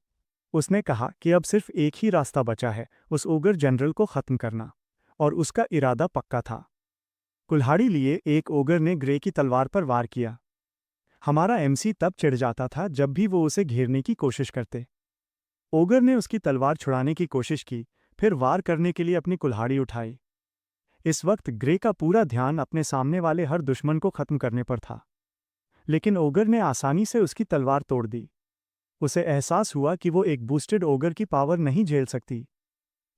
उसने कहा कि अब सिर्फ एक ही रास्ता बचा है, उस ओगर जनरल को खत्म करना। और उसका इरादा पक्का था। कुल्हाड़ी लिए एक ओगर ने ग्रे की तलवार पर वार किया। हमारा एमसी तब चिढ़ जाता था जब भी वो उसे घेरने की कोशिश करते। ओगर ने उसकी तलवार छुड़ाने की कोशिश की, फिर वार करने के लिए अपनी कुल्हाड़ी उठाई। इस वक्त ग्रे का पूरा ध्यान अपने सामने वाले हर दुश्मन को खत्म करने पर था। लेकिन ओगर ने आसानी से उसकी तलवार तोड़ दी। उसे एहसास हुआ कि वो एक बूस्टेड ओगर की पावर नहीं झेल सकती।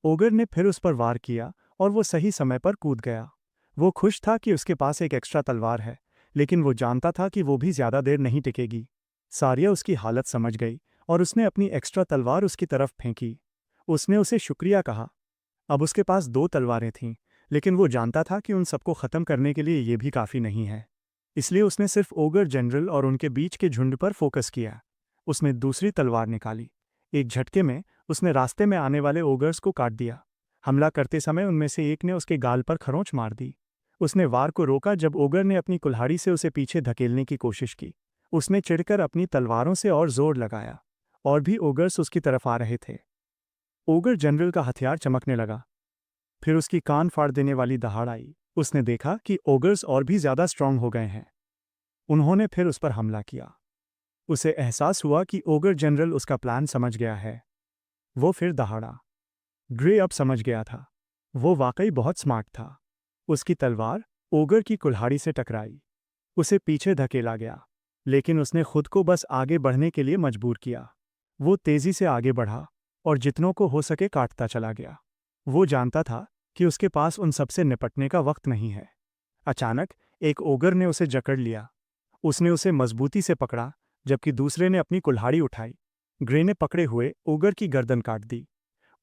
ओगर ने फिर उस पर वार किया और वो सही समय पर कूद गया। वो खुश था कि उसके पास एक एक्स्ट्रा तलवार है, लेकिन वो जानता था कि वो भी ज्यादा देर नहीं टिकेगी। सारिया उसकी हालत समझ गई और उसने अपनी एक्स्ट्रा तलवार उसकी तरफ फेंकी। उसने उसे शुक्रिया कहा। अब उसके पास दो तलवारें थीं, लेकिन वो जानता था कि उन सबको ख़त्म करने के लिए ये भी काफ़ी नहीं है। इसलिए उसने सिर्फ ओगर जनरल और उनके बीच के झुंड पर फोकस किया। उसने दूसरी तलवार निकाली। एक झटके में उसने रास्ते में आने वाले ओगर्स को काट दिया। हमला करते समय उनमें से एक ने उसके गाल पर खरोंच मार दी। उसने वार को रोका जब ओगर ने अपनी कुल्हाड़ी से उसे पीछे धकेलने की कोशिश की। उसने चिढ़कर अपनी तलवारों से और जोर लगाया। और भी ओगर्स उसकी तरफ आ रहे थे। ओगर जनरल का हथियार चमकने लगा। फिर उसकी कान फाड़ देने वाली दहाड़ आई। उसने देखा कि ओगर्स और भी ज्यादा स्ट्रांग हो गए हैं। उन्होंने फिर उस पर हमला किया। उसे एहसास हुआ कि ओगर जनरल उसका प्लान समझ गया है। वो फिर दहाड़ा। ग्रे अब समझ गया था। वो वाकई बहुत स्मार्ट था। उसकी तलवार ओगर की कुल्हाड़ी से टकराई। उसे पीछे धकेला गया, लेकिन उसने खुद को बस आगे बढ़ने के लिए मजबूर किया। वो तेजी से आगे बढ़ा और जितनों को हो सके काटता चला गया। वो जानता था कि उसके पास उन सबसे निपटने का वक्त नहीं है। अचानक एक ओगर ने उसे जकड़ लिया। उसने उसे मजबूती से पकड़ा, जबकि दूसरे ने अपनी कुल्हाड़ी उठाई। ग्रे ने पकड़े हुए ओगर की गर्दन काट दी।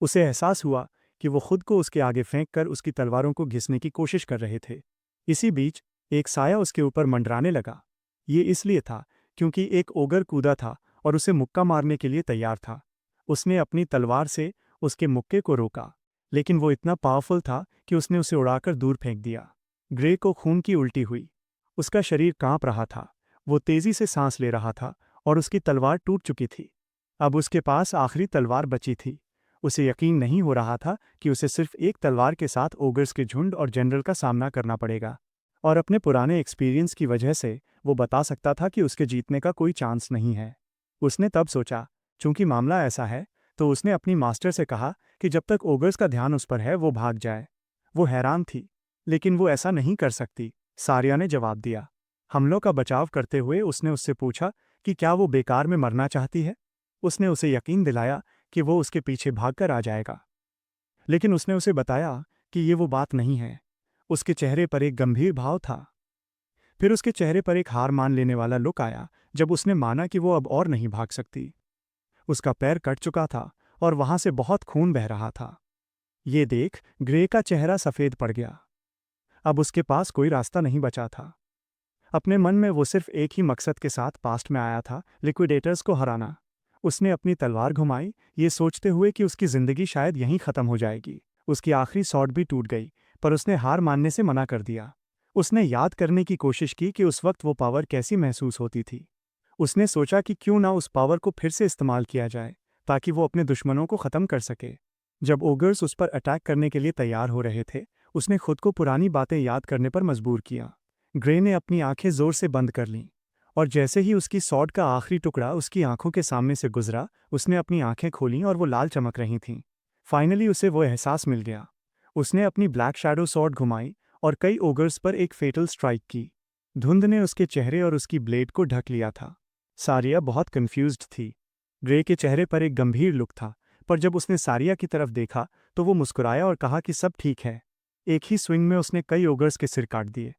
उसे एहसास हुआ कि वो खुद को उसके आगे फेंक कर उसकी तलवारों को घिसने की कोशिश कर रहे थे। इसी बीच एक साया उसके ऊपर मंडराने लगा। ये इसलिए था क्योंकि एक ओगर कूदा था और उसे मुक्का मारने के लिए तैयार था। उसने अपनी तलवार से उसके मुक्के को रोका, लेकिन वो इतना पावरफुल था कि उसने उसे उड़ाकर दूर फेंक दिया। ग्रे को खून की उल्टी हुई। उसका शरीर कांप रहा था। वो तेजी से सांस ले रहा था और उसकी तलवार टूट चुकी थी। अब उसके पास आखिरी तलवार बची थी। उसे यकीन नहीं हो रहा था कि उसे सिर्फ एक तलवार के साथ ओगर्स के झुंड और जनरल का सामना करना पड़ेगा। और अपने पुराने एक्सपीरियंस की वजह से वो बता सकता था कि उसके जीतने का कोई चांस नहीं है। उसने तब सोचा, चूंकि मामला ऐसा है, तो उसने अपनी मास्टर से कहा कि जब तक ओगर्स का ध्यान उस पर है वो भाग जाए। वो हैरान थी, लेकिन वो ऐसा नहीं कर सकती। सारिया ने जवाब दिया। हमलों का बचाव करते हुए उसने उससे पूछा कि क्या वो बेकार में मरना चाहती है। उसने उसे यकीन दिलाया कि वो उसके पीछे भागकर आ जाएगा। लेकिन उसने उसे बताया कि ये वो बात नहीं है। उसके चेहरे पर एक गंभीर भाव था। फिर उसके चेहरे पर एक हार मान लेने वाला लुक आया जब उसने माना कि वो अब और नहीं भाग सकती। उसका पैर कट चुका था और वहां से बहुत खून बह रहा था। ये देख ग्रे का चेहरा सफेद पड़ गया। अब उसके पास कोई रास्ता नहीं बचा था। अपने मन में वो सिर्फ एक ही मकसद के साथ पास्ट में आया था, लिक्विडेटर्स को हराना। उसने अपनी तलवार घुमाई, ये सोचते हुए कि उसकी जिंदगी शायद यहीं खत्म हो जाएगी। उसकी आखिरी शॉट भी टूट गई, पर उसने हार मानने से मना कर दिया। उसने याद करने की कोशिश की कि उस वक्त वो पावर कैसी महसूस होती थी। उसने सोचा कि क्यों ना उस पावर को फिर से इस्तेमाल किया जाए ताकि वो अपने दुश्मनों को ख़त्म कर सके। जब ओगर्स उस पर अटैक करने के लिए तैयार हो रहे थे, उसने खुद को पुरानी बातें याद करने पर मजबूर किया। ग्रे ने अपनी आंखें जोर से बंद कर लीं, और जैसे ही उसकी सॉर्ड का आखिरी टुकड़ा उसकी आंखों के सामने से गुजरा, उसने अपनी आंखें खोलीं और वो लाल चमक रही थीं। फाइनली उसे वो एहसास मिल गया। उसने अपनी ब्लैक शैडो सॉर्ड घुमाई और कई ओगर्स पर एक फेटल स्ट्राइक की। धुंध ने उसके चेहरे और उसकी ब्लेड को ढक लिया था। सारिया बहुत कंफ्यूज्ड थी। ग्रे के चेहरे पर एक गंभीर लुक था, पर जब उसने सारिया की तरफ देखा तो वो मुस्कुराया और कहा कि सब ठीक है। एक ही स्विंग में उसने कई ओगर्स के सिर काट दिए।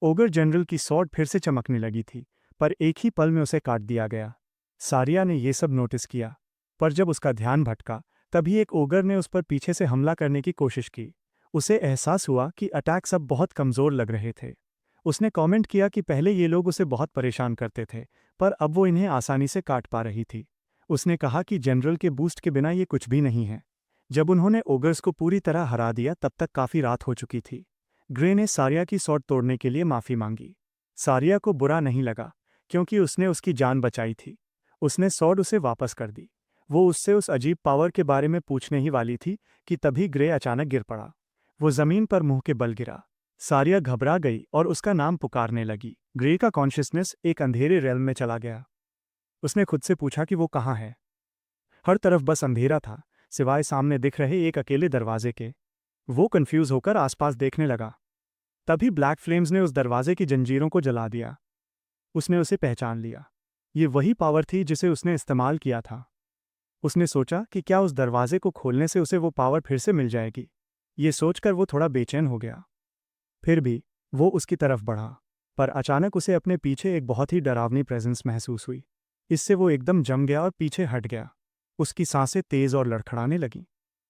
ओगर जनरल की सॉर्ड फिर से चमकने लगी थी, पर एक ही पल में उसे काट दिया गया। सारिया ने ये सब नोटिस किया, पर जब उसका ध्यान भटका तभी एक ओगर ने उस पर पीछे से हमला करने की कोशिश की। उसे एहसास हुआ कि अटैक्स अब बहुत कमज़ोर लग रहे थे। उसने कमेंट किया कि पहले ये लोग उसे बहुत परेशान करते थे, पर अब वो इन्हें आसानी से काट पा रही थी। उसने कहा कि जनरल के बूस्ट के बिना ये कुछ भी नहीं है। जब उन्होंने ओगर्स को पूरी तरह हरा दिया तब तक काफ़ी रात हो चुकी थी। ग्रे ने सारिया की सॉर्ड तोड़ने के लिए माफ़ी मांगी। सारिया को बुरा नहीं लगा, क्योंकि उसने उसकी जान बचाई थी। उसने सॉर्ड उसे वापस कर दी। वो उससे उस अजीब पावर के बारे में पूछने ही वाली थी कि तभी ग्रे अचानक गिर पड़ा। वो ज़मीन पर मुंह के बल गिरा। सारिया घबरा गई और उसका नाम पुकारने लगी। ग्रे का कॉन्शियसनेस एक अंधेरे रेल्म में चला गया। उसने खुद से पूछा कि वो कहाँ है। हर तरफ बस अंधेरा था, सिवाय सामने दिख रहे एक अकेले दरवाजे के। वो कंफ्यूज होकर आसपास देखने लगा। तभी ब्लैक फ्लेम्स ने उस दरवाजे की जंजीरों को जला दिया। उसने उसे पहचान लिया। ये वही पावर थी जिसे उसने इस्तेमाल किया था। उसने सोचा कि क्या उस दरवाजे को खोलने से उसे वो पावर फिर से मिल जाएगी। ये सोचकर वो थोड़ा बेचैन हो गया। फिर भी वो उसकी तरफ बढ़ा, पर अचानक उसे अपने पीछे एक बहुत ही डरावनी प्रेजेंस महसूस हुई। इससे वो एकदम जम गया और पीछे हट गया। उसकी सांसें तेज और लड़खड़ाने लगीं।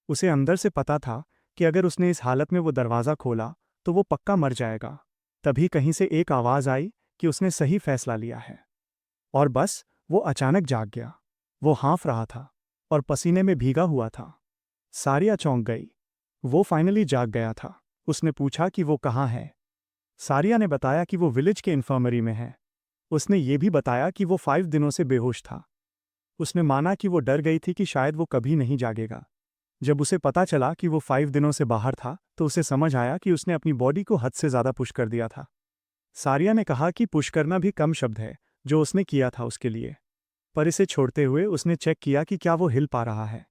उसे अंदर से पता था कि अगर उसने इस हालत में वो दरवाज़ा खोला तो वो पक्का मर जाएगा। तभी कहीं से एक आवाज़ आई कि उसने सही फैसला लिया है। और बस वो अचानक जाग गया। वो हाँफ रहा था और पसीने में भीगा हुआ था। सारिया चौंक गई। वो फाइनली जाग गया था। उसने पूछा कि वो कहाँ है। सारिया ने बताया कि वो विलेज के इन्फर्मरी में है। उसने ये भी बताया कि वो 5 दिनों से बेहोश था। उसने माना कि वो डर गई थी कि शायद वो कभी नहीं जागेगा। जब उसे पता चला कि वो 5 दिनों से बाहर था तो उसे समझ आया कि उसने अपनी बॉडी को हद से ज़्यादा पुश कर दिया था। सारिया ने कहा कि पुश करना भी कम शब्द है जो उसने किया था उसके लिए। पर इसे छोड़ते हुए उसने चेक किया कि क्या वो हिल पा रहा है।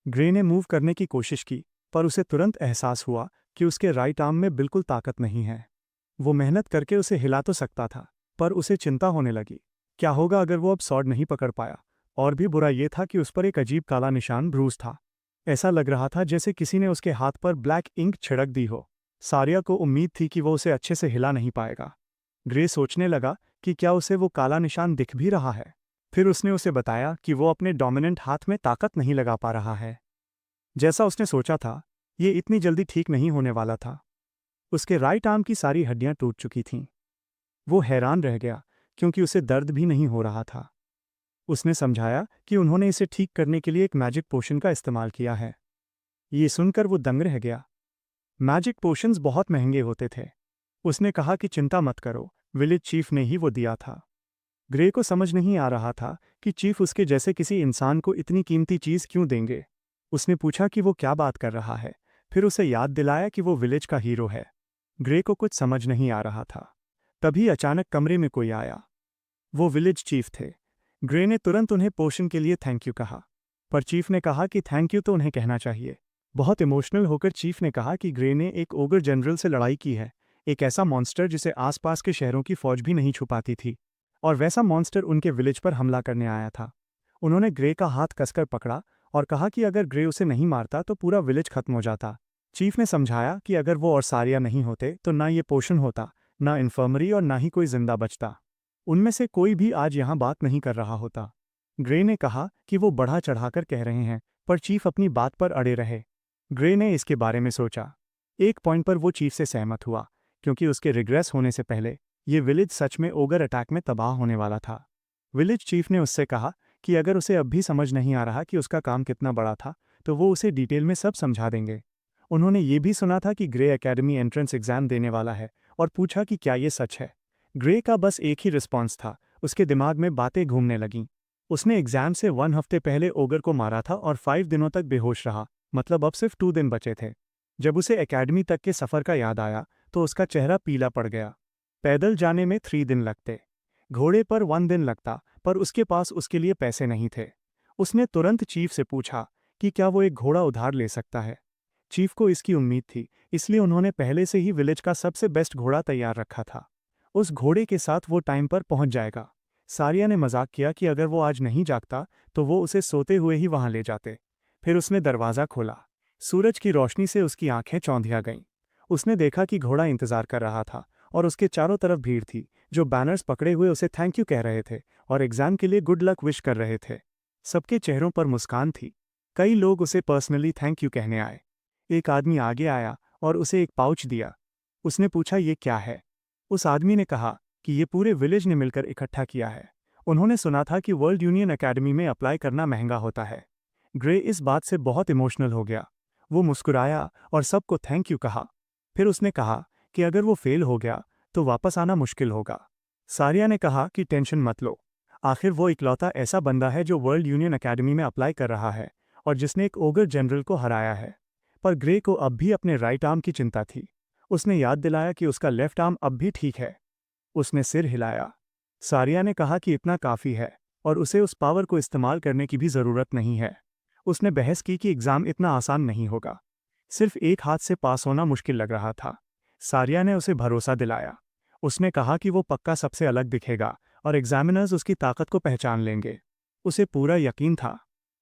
ग्रे ने मूव करने की कोशिश की, पर उसे तुरंत एहसास हुआ कि उसके राइट आर्म में बिल्कुल ताकत नहीं है। वो मेहनत करके उसे हिला तो सकता था, पर उसे चिंता होने लगी। क्या होगा अगर वो अब सॉर्ड नहीं पकड़ पाया। और भी बुरा ये था कि उस पर एक अजीब काला निशान ब्रूज था। ऐसा लग रहा था जैसे किसी ने उसके हाथ पर ब्लैक इंक छिड़क दी हो। सारिया को उम्मीद थी कि वो उसे अच्छे से हिला नहीं पाएगा। ग्रे सोचने लगा कि क्या उसे वो काला निशान दिख भी रहा है। फिर उसने उसे बताया कि वो अपने डोमिनेंट हाथ में ताकत नहीं लगा पा रहा है। जैसा उसने सोचा था, ये इतनी जल्दी ठीक नहीं होने वाला था। उसके राइट आर्म की सारी हड्डियां टूट चुकी थीं। वो हैरान रह गया, क्योंकि उसे दर्द भी नहीं हो रहा था। उसने समझाया कि उन्होंने इसे ठीक करने के लिए एक मैजिक पोशन का इस्तेमाल किया है। ये सुनकर वो दंग रह गया। मैजिक पोशंस बहुत महंगे होते थे। उसने कहा कि चिंता मत करो, विलेज चीफ ने ही वो दिया था। ग्रे को समझ नहीं आ रहा था कि चीफ उसके जैसे किसी इंसान को इतनी कीमती चीज़ क्यों देंगे। उसने पूछा कि वो क्या बात कर रहा है, फिर उसे याद दिलाया कि वो विलेज का हीरो है। ग्रे को कुछ समझ नहीं आ रहा था। तभी अचानक कमरे में कोई आया। वो विलेज चीफ थे। ग्रे ने तुरंत उन्हें पोशन के लिए थैंक यू कहा, पर चीफ ने कहा कि थैंक यू तो उन्हें कहना चाहिए। बहुत इमोशनल होकर चीफ ने कहा कि ग्रे ने एक ओगर जनरल से लड़ाई की है, एक ऐसा मॉन्स्टर जिसे आसपास के शहरों की फौज भी नहीं छुपाती थी। और वैसा मॉन्स्टर उनके विलेज पर हमला करने आया था। उन्होंने ग्रे का हाथ कसकर पकड़ा और कहा कि अगर ग्रे उसे नहीं मारता तो पूरा विलेज खत्म हो जाता। चीफ ने समझाया कि अगर वो और सारिया नहीं होते तो ना ये पोशन होता, ना इन्फर्मरी और ना ही कोई जिंदा बचता। उनमें से कोई भी आज यहाँ बात नहीं कर रहा होता। ग्रे ने कहा कि वो बढ़ा चढ़ाकर कह रहे हैं, पर चीफ अपनी बात पर अड़े रहे। ग्रे ने इसके बारे में सोचा। एक पॉइंट पर वो चीफ से सहमत हुआ, क्योंकि उसके रिग्रेस होने से पहले ये विलेज सच में ओगर अटैक में तबाह होने वाला था। विलेज चीफ ने उससे कहा कि अगर उसे अब भी समझ नहीं आ रहा कि उसका काम कितना बड़ा था, तो वो उसे डिटेल में सब समझा देंगे। उन्होंने ये भी सुना था कि ग्रे एकेडमी एंट्रेंस एग्जाम देने वाला है, और पूछा कि क्या ये सच है। ग्रे का बस एक ही रिस्पॉन्स था, उसके दिमाग में बातें घूमने लगीं। उसने एग्जाम से 1 हफ्ते पहले ओगर को मारा था और 5 दिनों तक बेहोश रहा, मतलब अब सिर्फ 2 दिन बचे थे। जब उसे एकेडमी तक के सफ़र का याद आया तो उसका चेहरा पीला पड़ गया। पैदल जाने में 3 दिन लगते, घोड़े पर 1 दिन लगता, पर उसके पास उसके लिए पैसे नहीं थे। उसने तुरंत चीफ से पूछा कि क्या वो एक घोड़ा उधार ले सकता है। चीफ को इसकी उम्मीद थी, इसलिए उन्होंने पहले से ही विलेज का सबसे बेस्ट घोड़ा तैयार रखा था। उस घोड़े के साथ वो टाइम पर पहुंच जाएगा। सारिया ने मजाक किया कि अगर वो आज नहीं जागता तो वो उसे सोते हुए ही वहां ले जाते। फिर उसने दरवाज़ा खोला। सूरज की रोशनी से उसकी आंखें चौंधिया गईं। उसने देखा कि घोड़ा इंतजार कर रहा था और उसके चारों तरफ भीड़ थी, जो बैनर्स पकड़े हुए उसे थैंक यू कह रहे थे और एग्जाम के लिए गुड लक विश कर रहे थे। सबके चेहरों पर मुस्कान थी। कई लोग उसे पर्सनली थैंक यू कहने आए। एक आदमी आगे आया और उसे एक पाउच दिया। उसने पूछा ये क्या है। उस आदमी ने कहा कि ये पूरे विलेज ने मिलकर इकट्ठा किया है। उन्होंने सुना था कि वर्ल्ड यूनियन एकेडमी में अप्लाई करना महंगा होता है। ग्रे इस बात से बहुत इमोशनल हो गया। वो मुस्कुराया और सबको थैंक यू कहा। फिर उसने कहा कि अगर वो फेल हो गया तो वापस आना मुश्किल होगा। सारिया ने कहा कि टेंशन मत लो, आखिर वो इकलौता ऐसा बंदा है जो वर्ल्ड यूनियन एकेडमी में अप्लाई कर रहा है और जिसने एक ओगर जनरल को हराया है। पर ग्रे को अब भी अपने राइट आर्म की चिंता थी। उसने याद दिलाया कि उसका लेफ्ट आर्म अब भी ठीक है। उसने सिर हिलाया। सारिया ने कहा कि इतना काफ़ी है और उसे उस पावर को इस्तेमाल करने की भी ज़रूरत नहीं है। उसने बहस की कि एग्ज़ाम इतना आसान नहीं होगा। सिर्फ एक हाथ से पास होना मुश्किल लग रहा था। सारिया ने उसे भरोसा दिलाया। उसने कहा कि वो पक्का सबसे अलग दिखेगा और एग्जामिनर्स उसकी ताकत को पहचान लेंगे। उसे पूरा यकीन था।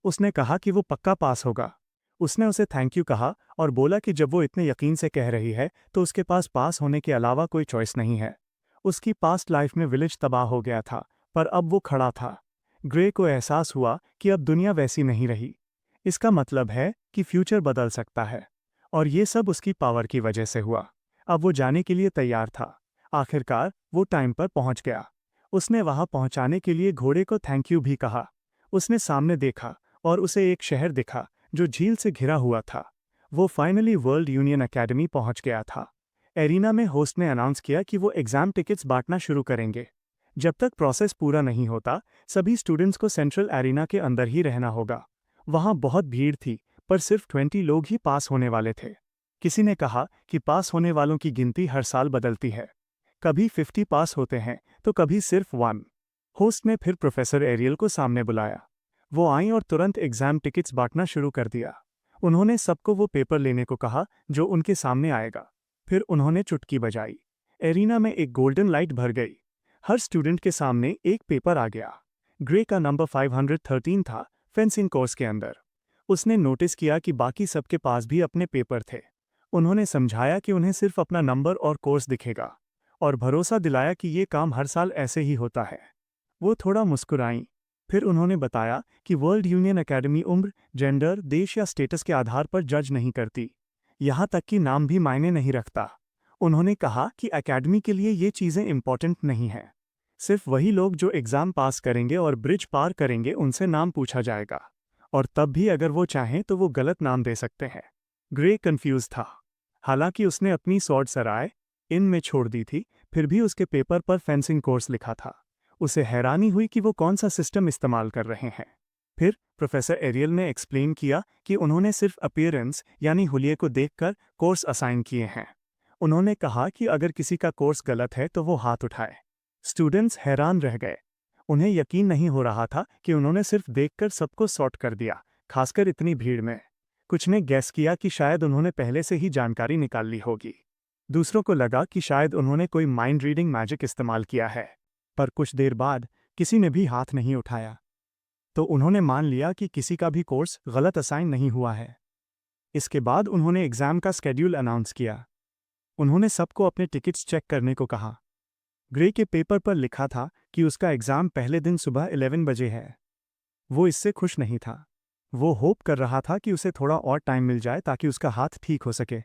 उसने कहा कि वो पक्का पास होगा। उसने उसे थैंक यू कहा और बोला कि जब वो इतने यकीन से कह रही है तो उसके पास होने के अलावा कोई चॉइस नहीं है। उसकी पास्ट लाइफ में विलेज तबाह हो गया था, पर अब वो खड़ा था। ग्रे को एहसास हुआ कि अब दुनिया वैसी नहीं रही। इसका मतलब है कि फ्यूचर बदल सकता है और ये सब उसकी पावर की वजह से हुआ। अब वो जाने के लिए तैयार था। आखिरकार वो टाइम पर पहुंच गया। उसने वहां पहुंचाने के लिए घोड़े को थैंक यू भी कहा। उसने सामने देखा और उसे एक शहर दिखा जो झील से घिरा हुआ था। वो फाइनली वर्ल्ड यूनियन एकेडमी पहुंच गया था। एरिना में होस्ट ने अनाउंस किया कि वो एग्जाम टिकट्स बांटना शुरू करेंगे। जब तक प्रोसेस पूरा नहीं होता, सभी स्टूडेंट्स को सेंट्रल एरिना के अंदर ही रहना होगा। वहां बहुत भीड़ थी, पर सिर्फ 20 लोग ही पास होने वाले थे। किसी ने कहा कि पास होने वालों की गिनती हर साल बदलती है। कभी 50 पास होते हैं तो कभी सिर्फ 1। होस्ट ने फिर प्रोफेसर एरियल को सामने बुलाया। वो आई और तुरंत एग्जाम टिकट्स बांटना शुरू कर दिया। उन्होंने सबको वो पेपर लेने को कहा जो उनके सामने आएगा। फिर उन्होंने चुटकी बजाई। एरिना में एक गोल्डन लाइट भर गई। हर स्टूडेंट के सामने एक पेपर आ गया। ग्रे का नंबर 513 था, फेंसिंग कोर्स के अंदर। उसने नोटिस किया कि बाकी सबके पास भी अपने पेपर थे। उन्होंने समझाया कि उन्हें सिर्फ अपना नंबर और कोर्स दिखेगा और भरोसा दिलाया कि ये काम हर साल ऐसे ही होता है। वो थोड़ा मुस्कुराईं। फिर उन्होंने बताया कि वर्ल्ड यूनियन एकेडमी उम्र, जेंडर, देश या स्टेटस के आधार पर जज नहीं करती। यहाँ तक कि नाम भी मायने नहीं रखता। उन्होंने कहा कि एकेडमी के लिए ये चीज़ें इंपॉर्टेंट नहीं हैं। सिर्फ वही लोग जो एग्ज़ाम पास करेंगे और ब्रिज पार करेंगे उनसे नाम पूछा जाएगा। और तब भी अगर वो चाहें तो वो गलत नाम दे सकते हैं। ग्रे कंफ्यूज था। हालांकि उसने अपनी स्वॉर्ड सराय इन में छोड़ दी थी, फिर भी उसके पेपर पर फेंसिंग कोर्स लिखा था। उसे हैरानी हुई कि वो कौन सा सिस्टम इस्तेमाल कर रहे हैं। फिर प्रोफेसर एरियल ने एक्सप्लेन किया कि उन्होंने सिर्फ अपीयरेंस यानी हुलिये को देखकर कोर्स असाइन किए हैं। उन्होंने कहा कि अगर किसी का कोर्स गलत है तो वो हाथ उठाए। स्टूडेंट्स हैरान रह गए। उन्हें यकीन नहीं हो रहा था कि उन्होंने सिर्फ देखकर सबको सॉर्ट कर दिया, खासकर इतनी भीड़ में। कुछ ने गैस किया कि शायद उन्होंने पहले से ही जानकारी निकाल ली होगी। दूसरों को लगा कि शायद उन्होंने कोई माइंड रीडिंग मैजिक इस्तेमाल किया है। पर कुछ देर बाद किसी ने भी हाथ नहीं उठाया, तो उन्होंने मान लिया कि किसी का भी कोर्स गलत असाइन नहीं हुआ है। इसके बाद उन्होंने एग्ज़ाम का स्केड्यूल अनाउंस किया। उन्होंने सबको अपने टिकट्स चेक करने को कहा। ग्रे के पेपर पर लिखा था कि उसका एग्ज़ाम पहले दिन सुबह 11 बजे है। वो इससे खुश नहीं था। वो होप कर रहा था कि उसे थोड़ा और टाइम मिल जाए ताकि उसका हाथ ठीक हो सके।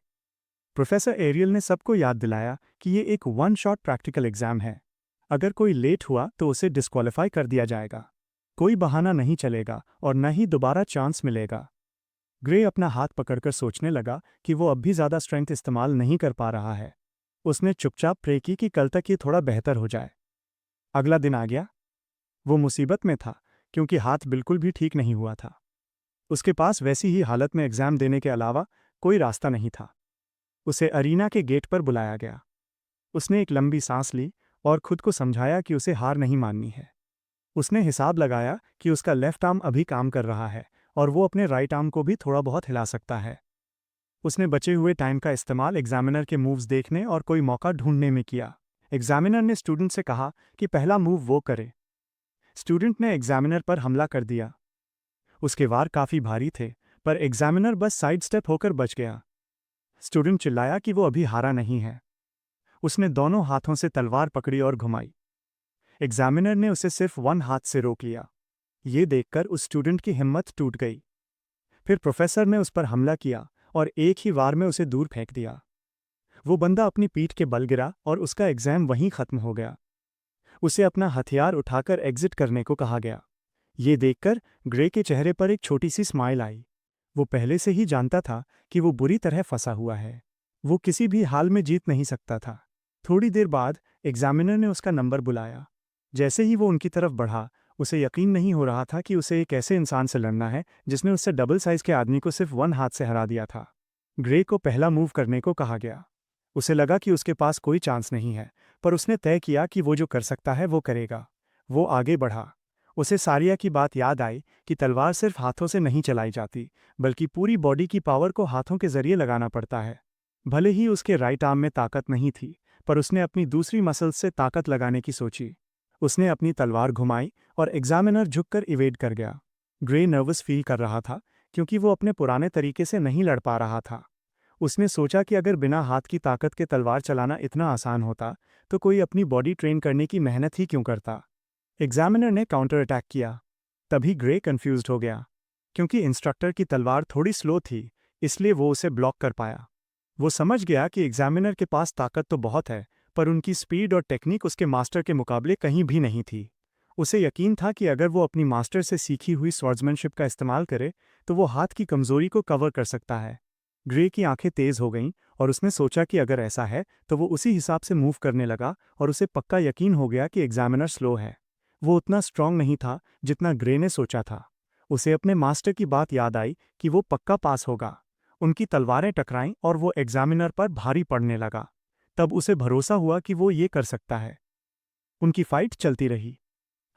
प्रोफेसर एरियल ने सबको याद दिलाया कि ये एक 1 शॉट प्रैक्टिकल एग्ज़ाम है। अगर कोई लेट हुआ तो उसे डिस्क्वालीफाई कर दिया जाएगा। कोई बहाना नहीं चलेगा और न ही दोबारा चांस मिलेगा। ग्रे अपना हाथ पकड़कर सोचने लगा कि वो अब भी ज़्यादा स्ट्रेंथ इस्तेमाल नहीं कर पा रहा है। उसने चुपचाप प्रे की कि कल तक ये थोड़ा बेहतर हो जाए। अगला दिन आ गया। वो मुसीबत में था क्योंकि हाथ बिल्कुल भी ठीक नहीं हुआ था। उसके पास वैसी ही हालत में एग्जाम देने के अलावा कोई रास्ता नहीं था। उसे अरीना के गेट पर बुलाया गया। उसने एक लंबी सांस ली और खुद को समझाया कि उसे हार नहीं माननी है। उसने हिसाब लगाया कि उसका लेफ्ट आर्म अभी काम कर रहा है और वो अपने राइट आर्म को भी थोड़ा बहुत हिला सकता है। उसने बचे हुए टाइम का इस्तेमाल एग्जामिनर के मूव्स देखने और कोई मौका ढूंढने में किया। एग्जामिनर ने स्टूडेंट से कहा कि पहला मूव वो करे। स्टूडेंट ने एग्जामिनर पर हमला कर दिया। उसके वार काफ़ी भारी थे, पर एग्जामिनर बस साइड स्टेप होकर बच गया। स्टूडेंट चिल्लाया कि वो अभी हारा नहीं है। उसने दोनों हाथों से तलवार पकड़ी और घुमाई। एग्जामिनर ने उसे सिर्फ वन हाथ से रोक लिया। ये देखकर उस स्टूडेंट की हिम्मत टूट गई। फिर प्रोफेसर ने उस पर हमला किया और एक ही वार में उसे दूर फेंक दिया। वो बंदा अपनी पीठ के बल गिरा और उसका एग्जाम वहीं खत्म हो गया। उसे अपना हथियार उठाकर एग्जिट करने को कहा गया। ये देखकर ग्रे के चेहरे पर एक छोटी सी स्माइल आई। वो पहले से ही जानता था कि वो बुरी तरह फंसा हुआ है। वो किसी भी हाल में जीत नहीं सकता था। थोड़ी देर बाद एग्जामिनर ने उसका नंबर बुलाया। जैसे ही वो उनकी तरफ बढ़ा, उसे यकीन नहीं हो रहा था कि उसे एक ऐसे इंसान से लड़ना है जिसने उससे डबल साइज के आदमी को सिर्फ वन हाथ से हरा दिया था। ग्रे को पहला मूव करने को कहा गया। उसे लगा कि उसके पास कोई चांस नहीं है, पर उसने तय किया कि वो जो कर सकता है वो करेगा। वो आगे बढ़ा। उसे सारिया की बात याद आई कि तलवार सिर्फ हाथों से नहीं चलाई जाती, बल्कि पूरी बॉडी की पावर को हाथों के जरिए लगाना पड़ता है। भले ही उसके राइट आर्म में ताकत नहीं थी, पर उसने अपनी दूसरी मसल्स से ताकत लगाने की सोची। उसने अपनी तलवार घुमाई और एग्जामिनर झुककर इवेड कर गया। ग्रे नर्वस फील कर रहा था क्योंकि वो अपने पुराने तरीके से नहीं लड़ पा रहा था। उसने सोचा कि अगर बिना हाथ की ताकत के तलवार चलाना इतना आसान होता तो कोई अपनी बॉडी ट्रेन करने की मेहनत ही क्यों करता। एग्जामिनर ने काउंटर अटैक किया। तभी ग्रे कंफ्यूज्ड हो गया। क्योंकि इंस्ट्रक्टर की तलवार थोड़ी स्लो थी, इसलिए वो उसे ब्लॉक कर पाया। वो समझ गया कि एग्जामिनर के पास ताकत तो बहुत है, पर उनकी स्पीड और टेक्निक उसके मास्टर के मुकाबले कहीं भी नहीं थी। उसे यकीन था कि अगर वो अपनी मास्टर से सीखी हुई स्वॉर्ड्समैनशिप का इस्तेमाल करे तो वो हाथ की कमजोरी को कवर कर सकता है। ग्रे की आंखें तेज हो गईं और उसने सोचा कि अगर ऐसा है तो वो उसी हिसाब से मूव करने लगा और उसे पक्का यकीन हो गया कि एग्जामिनर स्लो है। वो उतना स्ट्रांग नहीं था जितना ग्रे ने सोचा था। उसे अपने मास्टर की बात याद आई कि वो पक्का पास होगा। उनकी तलवारें टकराईं और वो एग्जामिनर पर भारी पड़ने लगा। तब उसे भरोसा हुआ कि वो ये कर सकता है। उनकी फाइट चलती रही।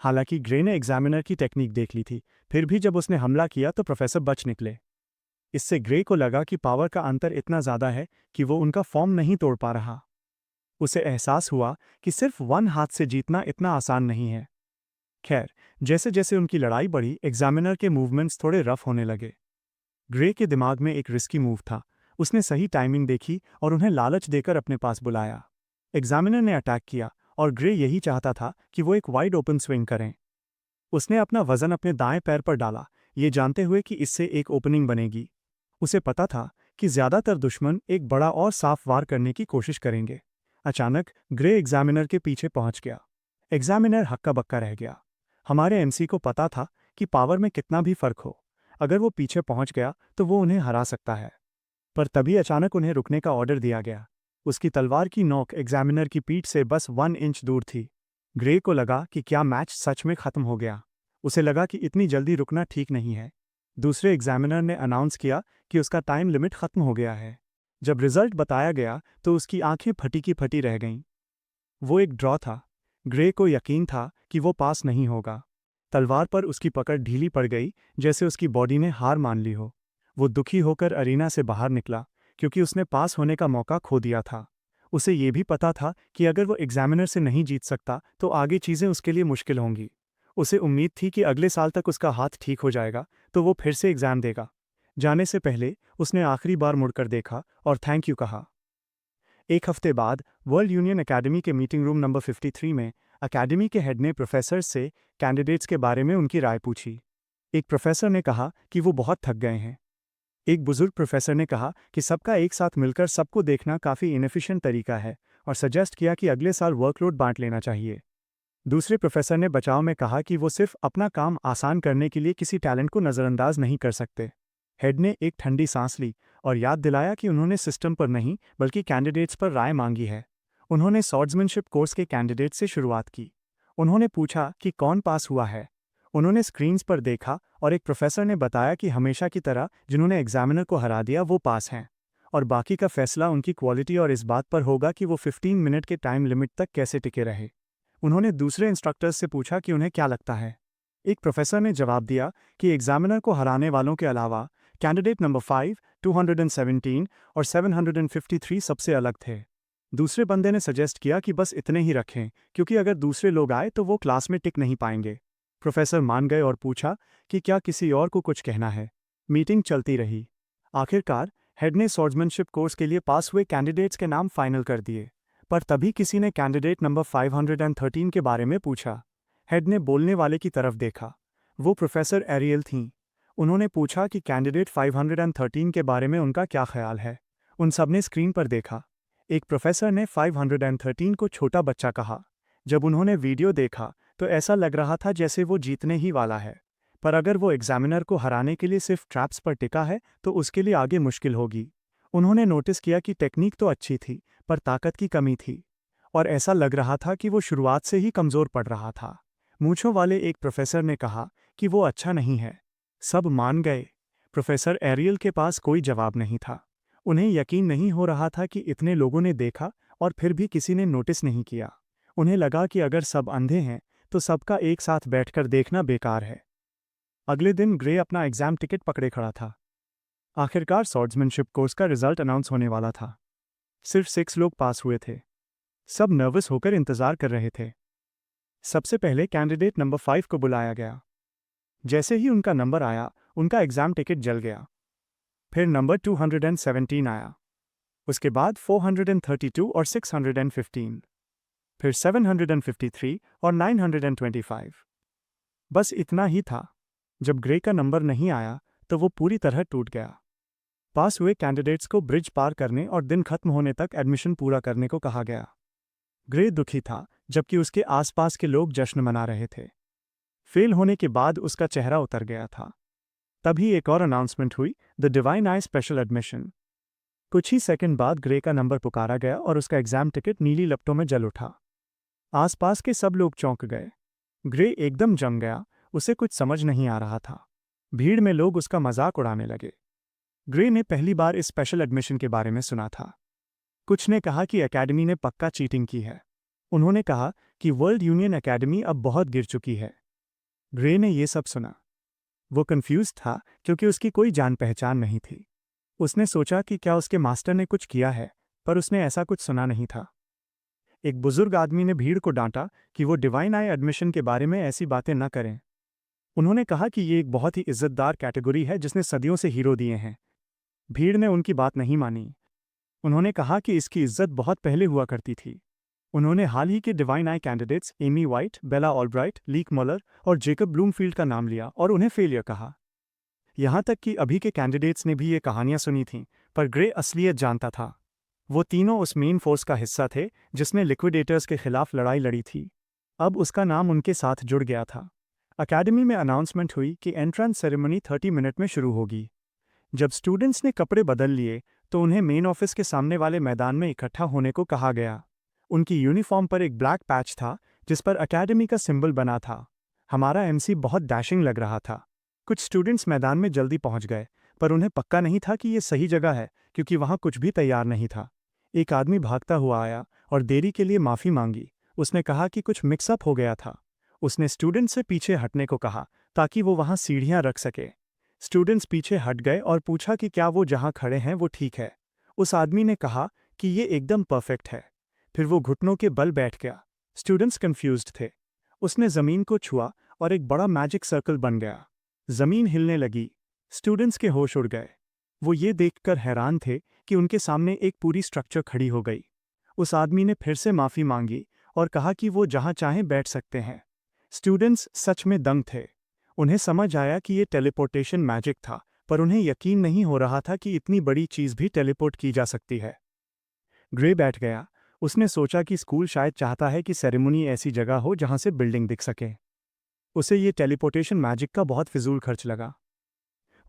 हालांकि ग्रे ने एग्जामिनर की टेक्निक देख ली थी, फिर भी जब उसने हमला किया तो प्रोफेसर बच निकले। इससे ग्रे को लगा कि पावर का अंतर इतना ज़्यादा है कि वो उनका फॉर्म नहीं तोड़ पा रहा। उसे एहसास हुआ कि सिर्फ वन हाथ से जीतना इतना आसान नहीं है। खैर, जैसे जैसे उनकी लड़ाई बढ़ी, एग्जामिनर के मूवमेंट्स थोड़े रफ होने लगे। ग्रे के दिमाग में एक रिस्की मूव था। उसने सही टाइमिंग देखी और उन्हें लालच देकर अपने पास बुलाया। एग्जामिनर ने अटैक किया और ग्रे यही चाहता था कि वो एक वाइड ओपन स्विंग करें। उसने अपना वजन अपने दाएं पैर पर डाला, ये जानते हुए कि इससे एक ओपनिंग बनेगी। उसे पता था कि ज्यादातर दुश्मन एक बड़ा और साफ वार करने की कोशिश करेंगे। अचानक ग्रे एग्जामिनर के पीछे पहुंच गया। एग्जामिनर हक्का बक्का रह गया। हमारे एमसी को पता था कि पावर में कितना भी फर्क हो, अगर वो पीछे पहुंच गया तो वो उन्हें हरा सकता है। पर तभी अचानक उन्हें रुकने का ऑर्डर दिया गया। उसकी तलवार की नोक एग्जामिनर की पीठ से बस 1 इंच दूर थी। ग्रे को लगा कि क्या मैच सच में खत्म हो गया। उसे लगा कि इतनी जल्दी रुकना ठीक नहीं है। दूसरे एग्जामिनर ने अनाउंस किया कि उसका टाइम लिमिट खत्म हो गया है। जब रिजल्ट बताया गया तो उसकी आंखें फटी की फटी रह गईं। वो एक ड्रॉ था। ग्रे को यकीन था कि वो पास नहीं होगा। तलवार पर उसकी पकड़ ढीली पड़ गई, जैसे उसकी बॉडी ने हार मान ली हो। वो दुखी होकर अरीना से बाहर निकला क्योंकि उसने पास होने का मौका खो दिया था। उसे ये भी पता था कि अगर वो एग्जामिनर से नहीं जीत सकता तो आगे चीज़ें उसके लिए मुश्किल होंगी। उसे उम्मीद थी कि अगले साल तक उसका हाथ ठीक हो जाएगा तो वो फिर से एग्जाम देगा। जाने से पहले उसने आखिरी बार मुड़कर देखा और थैंक यू कहा। एक हफ्ते बाद वर्ल्ड यूनियन एकेडमी के मीटिंग रूम नंबर 53 में एकेडमी के हेड ने प्रोफेसर से कैंडिडेट्स के बारे में उनकी राय पूछी। एक प्रोफेसर ने कहा कि वो बहुत थक गए हैं। एक बुजुर्ग प्रोफेसर ने कहा कि सबका एक साथ मिलकर सबको देखना काफ़ी इनएफिशिएंट तरीका है और सजेस्ट किया कि अगले साल वर्कलोड बांट लेना चाहिए। दूसरे प्रोफेसर ने बचाव में कहा कि वो सिर्फ अपना काम आसान करने के लिए किसी टैलेंट को नज़रअंदाज नहीं कर सकते। हेड ने एक ठंडी सांस ली और याद दिलाया कि उन्होंने सिस्टम पर नहीं बल्कि कैंडिडेट्स पर राय मांगी है। उन्होंने स्वॉर्ड्समैनशिप कोर्स के कैंडिडेट से शुरुआत की। उन्होंने पूछा कि कौन पास हुआ है। उन्होंने स्क्रीन्स पर देखा और एक प्रोफेसर ने बताया कि हमेशा की तरह जिन्होंने एग्जामिनर को हरा दिया वो पास हैं, और बाकी का फैसला उनकी क्वालिटी और इस बात पर होगा कि वो 15 मिनट के टाइम लिमिट तक कैसे टिके रहे। उन्होंने दूसरे इंस्ट्रक्टर्स से पूछा कि उन्हें क्या लगता है। एक प्रोफेसर ने जवाब दिया कि एग्जामिनर को हराने वालों के अलावा कैंडिडेट नंबर 5, 217 और 753 सबसे अलग थे। दूसरे बंदे ने सजेस्ट किया कि बस इतने ही रखें, क्योंकि अगर दूसरे लोग आए तो वो क्लास में टिक नहीं पाएंगे। प्रोफेसर मान गए और पूछा कि क्या किसी और को कुछ कहना है। मीटिंग चलती रही। आखिरकार हेड ने स्वॉर्ड्समैनशिप कोर्स के लिए पास हुए कैंडिडेट्स के नाम फाइनल कर दिए। पर तभी किसी ने कैंडिडेट नंबर 513 के बारे में पूछा। हेड ने बोलने वाले की तरफ देखा। वो प्रोफेसर एरियल थीं। उन्होंने पूछा कि कैंडिडेट 513 के बारे में उनका क्या ख्याल है। उन सब ने स्क्रीन पर देखा। एक प्रोफेसर ने 513 को छोटा बच्चा कहा। जब उन्होंने वीडियो देखा तो ऐसा लग रहा था जैसे वो जीतने ही वाला है। पर अगर वो एग्जामिनर को हराने के लिए सिर्फ ट्रैप्स पर टिका है तो उसके लिए आगे मुश्किल होगी। उन्होंने नोटिस किया कि टेक्निक तो अच्छी थी, पर ताकत की कमी थी, और ऐसा लग रहा था कि वो शुरुआत से ही कमज़ोर पड़ रहा था। मूंछों वाले एक प्रोफेसर ने कहा कि वो अच्छा नहीं है। सब मान गए। प्रोफेसर एरियल के पास कोई जवाब नहीं था। उन्हें यकीन नहीं हो रहा था कि इतने लोगों ने देखा और फिर भी किसी ने नोटिस नहीं किया। उन्हें लगा कि अगर सब अंधे हैं तो सबका एक साथ बैठकर देखना बेकार है। अगले दिन ग्रे अपना एग्जाम टिकट पकड़े खड़ा था। आखिरकार स्वॉर्ड्समैनशिप कोर्स का रिजल्ट अनाउंस होने वाला था। सिर्फ 6 लोग पास हुए थे। सब नर्वस होकर इंतजार कर रहे थे। सबसे पहले कैंडिडेट नंबर 5 को बुलाया गया। जैसे ही उनका नंबर आया, उनका एग्जाम टिकट जल गया। फिर नंबर 217 आया। उसके बाद 432 और 615। फिर 753 और 925। बस इतना ही था। जब ग्रे का नंबर नहीं आया तो वो पूरी तरह टूट गया। पास हुए कैंडिडेट्स को ब्रिज पार करने और दिन खत्म होने तक एडमिशन पूरा करने को कहा गया। ग्रे दुखी था, जबकि उसके आसपास के लोग जश्न मना रहे थे। फेल होने के बाद उसका चेहरा उतर गया था। तभी एक और अनाउंसमेंट हुई, the divine I special admission. कुछ ही सेकंड बाद ग्रे का नंबर पुकारा गया और उसका एग्जाम टिकट नीली लपटों में जल उठा। आसपास के सब लोग चौंक गए। ग्रे एकदम जम गया। उसे कुछ समझ नहीं आ रहा था। भीड़ में लोग उसका मजाक उड़ाने लगे। ग्रे ने पहली बार इस स्पेशल एडमिशन के बारे में सुना था। कुछ ने कहा कि एकेडमी ने पक्का चीटिंग की है। उन्होंने कहा कि वर्ल्ड यूनियन एकेडमी अब बहुत गिर चुकी है। ग्रे ने यह सब सुना। वो कंफ्यूज था, क्योंकि उसकी कोई जान पहचान नहीं थी। उसने सोचा कि क्या उसके मास्टर ने कुछ किया है, पर उसने ऐसा कुछ सुना नहीं था। एक बुजुर्ग आदमी ने भीड़ को डांटा कि वो डिवाइन आई एडमिशन के बारे में ऐसी बातें न करें। उन्होंने कहा कि ये एक बहुत ही इज्जतदार कैटेगरी है जिसने सदियों से हीरो दिए हैं। भीड़ ने उनकी बात नहीं मानी। उन्होंने कहा कि इसकी इज्जत बहुत पहले हुआ करती थी। उन्होंने हाल ही के divine I candidates Amy white, Bela Albright, leak मॉलर और जेकब ब्लूमफील्ड का नाम लिया और उन्हें फेलियर कहा। यहाँ तक कि अभी के कैंडिडेट्स ने भी ये कहानियां सुनी थीं, पर ग्रे असलियत जानता था। वो तीनों उस मेन फोर्स का हिस्सा थे जिसने लिक्विडेटर्स के खिलाफ लड़ाई लड़ी थी। अब उसका नाम उनके साथ जुड़ गया था। अकेडमी में अनाउंसमेंट हुई कि एंट्रेंस सेरेमनी 30 मिनट में शुरू होगी। जब स्टूडेंट्स ने कपड़े बदल लिए तो उन्हें मेन ऑफिस के सामने वाले मैदान में इकट्ठा होने को कहा गया। उनकी यूनिफॉर्म पर एक ब्लैक पैच था जिस पर अकेडमी का सिंबल बना था। हमारा एमसी बहुत डैशिंग लग रहा था। कुछ स्टूडेंट्स मैदान में जल्दी पहुंच गए, पर उन्हें पक्का नहीं था कि ये सही जगह है, क्योंकि वहां कुछ भी तैयार नहीं था। एक आदमी भागता हुआ आया और देरी के लिए माफ़ी मांगी। उसने कहा कि कुछ मिक्सअप हो गया था। उसने स्टूडेंट से पीछे हटने को कहा ताकि वो वहां सीढ़ियां रख सके। स्टूडेंट्स पीछे हट गए और पूछा कि क्या वो जहां खड़े हैं वो ठीक है। उस आदमी ने कहा कि ये एकदम परफेक्ट है। फिर वो घुटनों के बल बैठ गया। स्टूडेंट्स कंफ्यूज्ड थे। उसने ज़मीन को छुआ और एक बड़ा मैजिक सर्कल बन गया। ज़मीन हिलने लगी। स्टूडेंट्स के होश उड़ गए। वो ये देखकर हैरान थे कि उनके सामने एक पूरी स्ट्रक्चर खड़ी हो गई। उस आदमी ने फिर से माफ़ी मांगी और कहा कि वो जहां चाहें बैठ सकते हैं। स्टूडेंट्स सच में दंग थे। उन्हें समझ आया कि ये टेलीपोर्टेशन मैजिक था, पर उन्हें यकीन नहीं हो रहा था कि इतनी बड़ी चीज़ भी टेलीपोर्ट की जा सकती है। ग्रे बैठ गया। उसने सोचा कि स्कूल शायद चाहता है कि सेरेमनी ऐसी जगह हो जहां से बिल्डिंग दिख सके। उसे ये टेलीपोर्टेशन मैजिक का बहुत फिजूल खर्च लगा।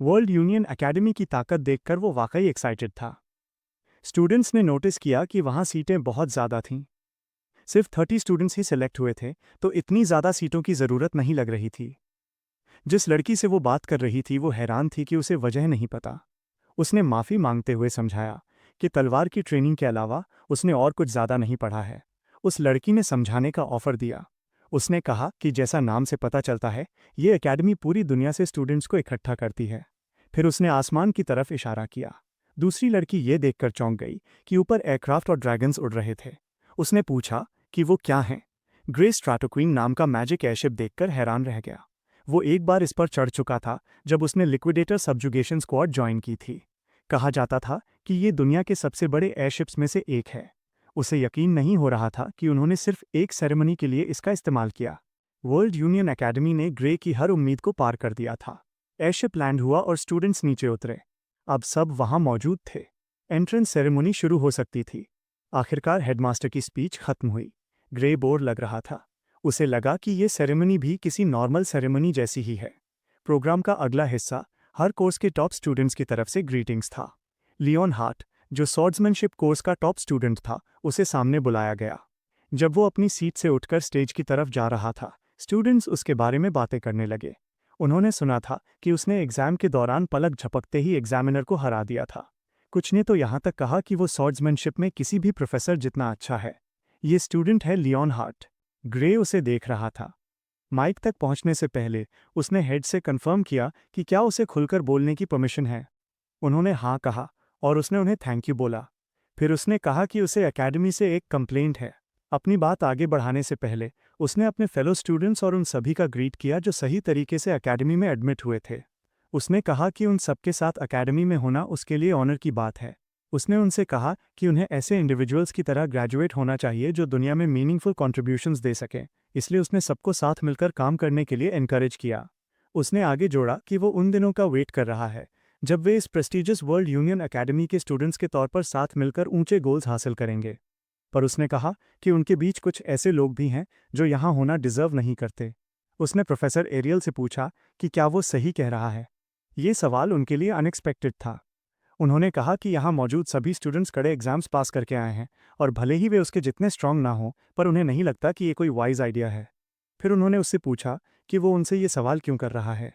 वर्ल्ड यूनियन एकेडमी की ताकत देखकर वो वाकई एक्साइटेड था। स्टूडेंट्स ने नोटिस किया कि वहां सीटें बहुत ज़्यादा थीं। सिर्फ 30 स्टूडेंट्स ही सिलेक्ट हुए थे, तो इतनी ज़्यादा सीटों की ज़रूरत नहीं लग रही थी। जिस लड़की से वो बात कर रही थी वो हैरान थी कि उसे वजह नहीं पता। उसने माफ़ी मांगते हुए समझाया कि तलवार की ट्रेनिंग के अलावा उसने और कुछ ज़्यादा नहीं पढ़ा है। उस लड़की ने समझाने का ऑफ़र दिया। उसने कहा कि जैसा नाम से पता चलता है, ये एकेडमी पूरी दुनिया से स्टूडेंट्स को इकट्ठा करती है। फिर उसने आसमान की तरफ इशारा किया। दूसरी लड़की ये देखकर चौंक गई कि ऊपर एयरक्राफ्ट और ड्रैगन्स उड़ रहे थे। उसने पूछा कि वो क्या हैं। ग्रे स्ट्रैटोक्वीन नाम का मैजिक एयरशिप देखकर हैरान रह गया। वो एक बार इस पर चढ़ चुका था जब उसने लिक्विडेटर सबजुगेशन स्क्वाड ज्वाइन की थी। कहा जाता था कि ये दुनिया के सबसे बड़े एयरशिप्स में से एक है। उसे यकीन नहीं हो रहा था कि उन्होंने सिर्फ एक सेरेमनी के लिए इसका इस्तेमाल किया। वर्ल्ड यूनियन एकेडमी ने ग्रे की हर उम्मीद को पार कर दिया था। एयरशिप लैंड हुआ और स्टूडेंट्स नीचे उतरे। अब सब वहां मौजूद थे। एंट्रेंस सेरेमनी शुरू हो सकती थी। आखिरकार हेडमास्टर की स्पीच खत्म हुई। ग्रे बोर लग रहा था। उसे लगा कि ये सेरेमनी भी किसी नॉर्मल सेरेमनी जैसी ही है। प्रोग्राम का अगला हिस्सा हर कोर्स के टॉप स्टूडेंट्स की तरफ से ग्रीटिंग्स था। लियोन हार्ट, जो स्वॉर्ड्समैनशिप कोर्स का टॉप स्टूडेंट था, उसे सामने बुलाया गया। जब वो अपनी सीट से उठकर स्टेज की तरफ जा रहा था, स्टूडेंट्स उसके बारे में बातें करने लगे। उन्होंने सुना था कि उसने एग्जाम के दौरान पलक झपकते ही एग्जामिनर को हरा दिया था। कुछ ने तो यहाँ तक कहा कि वो स्वॉर्ड्समैनशिप में किसी भी प्रोफेसर जितना अच्छा है। ये स्टूडेंट है लियोन हार्ट। ग्रे उसे देख रहा था। माइक तक पहुंचने से पहले उसने हेड से कंफर्म किया कि क्या उसे खुलकर बोलने की परमिशन है। उन्होंने हाँ कहा और उसने उन्हें थैंक यू बोला। फिर उसने कहा कि उसे एकेडमी से एक कंप्लेंट है। अपनी बात आगे बढ़ाने से पहले उसने अपने फेलो स्टूडेंट्स और उन सभी का ग्रीट किया जो सही तरीके से एकेडमी में एडमिट हुए थे। उसने कहा कि उन सबके साथ एकेडमी में होना उसके लिए ऑनर की बात है। उसने उनसे कहा कि उन्हें ऐसे इंडिविजुअल्स की तरह ग्रेजुएट होना चाहिए जो दुनिया में मीनिंगफुल कॉन्ट्रीब्यूशंस दे सकें, इसलिए उसने सबको साथ मिलकर काम करने के लिए एनकरेज किया। उसने आगे जोड़ा कि वो उन दिनों का वेट कर रहा है जब वे इस प्रेस्टिजियस वर्ल्ड यूनियन एकेडमी के स्टूडेंट्स के तौर पर साथ मिलकर ऊंचे गोल्स हासिल करेंगे। पर उसने कहा कि उनके बीच कुछ ऐसे लोग भी हैं जो यहाँ होना डिजर्व नहीं करते। उसने प्रोफेसर एरियल से पूछा कि क्या वो सही कह रहा है। ये सवाल उनके लिए अनएक्सपेक्टेड था। उन्होंने कहा कि यहाँ मौजूद सभी स्टूडेंट्स कड़े एग्जाम्स पास करके आए हैं और भले ही वे उसके जितने स्ट्रांग ना हों, पर उन्हें नहीं लगता कि ये कोई वाइज आइडिया है। फिर उन्होंने उससे पूछा कि वो उनसे ये सवाल क्यों कर रहा है।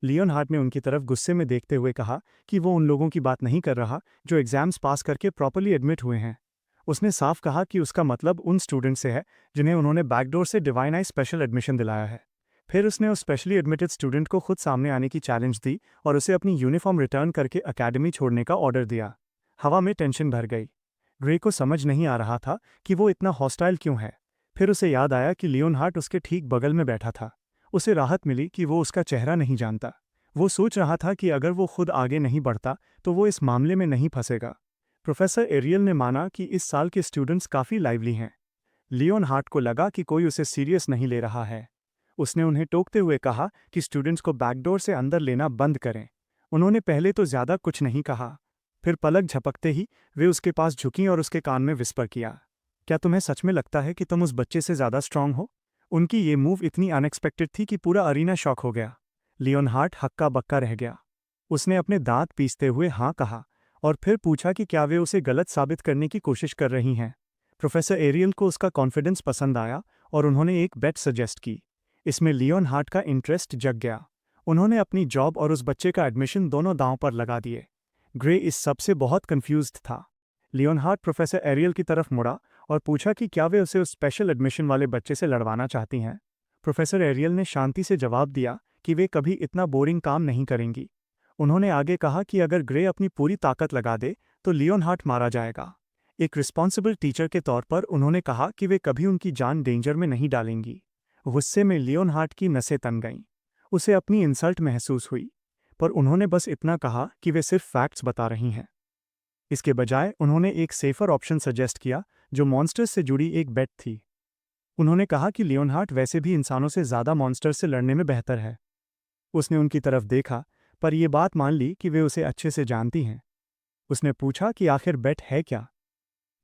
लियोन हार्ट ने उनकी तरफ गुस्से में देखते हुए कहा कि वो उन लोगों की बात नहीं कर रहा जो एग्जाम्स पास करके प्रॉपरली एडमिट हुए हैं। उसने साफ कहा कि उसका मतलब उन स्टूडेंट से है जिन्हें उन्होंने बैकडोर से डिवाइन आई स्पेशल एडमिशन दिलाया है। फिर उसने उस स्पेशली एडमिटेड स्टूडेंट को खुद सामने आने की चैलेंज दी और उसे अपनी यूनिफॉर्म रिटर्न करके एकेडमी छोड़ने का ऑर्डर दिया। हवा में टेंशन भर गई। ग्रे को समझ नहीं आ रहा था कि वो इतना हॉस्टाइल क्यों है। फिर उसे याद आया कि लियोन हार्ट उसके ठीक बगल में बैठा था। उसे राहत मिली कि वो उसका चेहरा नहीं जानता। वो सोच रहा था कि अगर वो खुद आगे नहीं बढ़ता तो वो इस मामले में नहीं फंसेगा। प्रोफेसर एरियल ने माना कि इस साल के स्टूडेंट्स काफ़ी लाइवली हैं। लियोन हार्ट को लगा कि कोई उसे सीरियस नहीं ले रहा है। उसने उन्हें टोकते हुए कहा कि स्टूडेंट्स को बैकडोर से अंदर लेना बंद करें। उन्होंने पहले तो ज़्यादा कुछ नहीं कहा। फिर पलक झपकते ही वे उसके पास झुकीं और उसके कान में विस्पर किया, क्या तुम्हें सच में लगता है कि तुम उस बच्चे से ज़्यादा स्ट्रांग हो? उनकी ये मूव इतनी अनएक्सपेक्टेड थी कि पूरा अरीना शॉक हो गया। लियोन हार्ट हक्का बक्का रह गया। उसने अपने दांत पीसते हुए हाँ कहा और फिर पूछा कि क्या वे उसे गलत साबित करने की कोशिश कर रही हैं। प्रोफेसर एरियल को उसका कॉन्फिडेंस पसंद आया और उन्होंने एक बेट सजेस्ट की। इसमें लियोन हार्ट का इंटरेस्ट जग गया। उन्होंने अपनी जॉब और उस बच्चे का एडमिशन दोनों दांव पर लगा दिए। ग्रे इस सब से बहुत कंफ्यूज्ड था। लियोन हार्ट प्रोफेसर एरियल की तरफ मुड़ा और पूछा कि क्या वे उसे उस स्पेशल एडमिशन वाले बच्चे से लड़वाना चाहती हैं। प्रोफेसर एरियल ने शांति से जवाब दिया कि वे कभी इतना बोरिंग काम नहीं करेंगी। उन्होंने आगे कहा कि अगर ग्रे अपनी पूरी ताकत लगा दे तो लियोन हार्ट मारा जाएगा। एक रिस्पॉन्सिबल टीचर के तौर पर उन्होंने कहा कि वे कभी उनकी जान डेंजर में नहीं डालेंगी। गुस्से में लियोन हार्ट की नसें तन गईं। उसे अपनी इंसल्ट महसूस हुई, पर उन्होंने बस इतना कहा कि वे सिर्फ फैक्ट्स बता रही हैं। इसके बजाय उन्होंने एक सेफर ऑप्शन सजेस्ट किया जो मॉन्स्टर्स से जुड़ी एक बेट थी। उन्होंने कहा कि लियोन हार्ट वैसे भी इंसानों से ज़्यादा मॉन्स्टर्स से लड़ने में बेहतर है। उसने उनकी तरफ देखा, पर यह बात मान ली कि वे उसे अच्छे से जानती हैं। उसने पूछा कि आखिर बेट है क्या।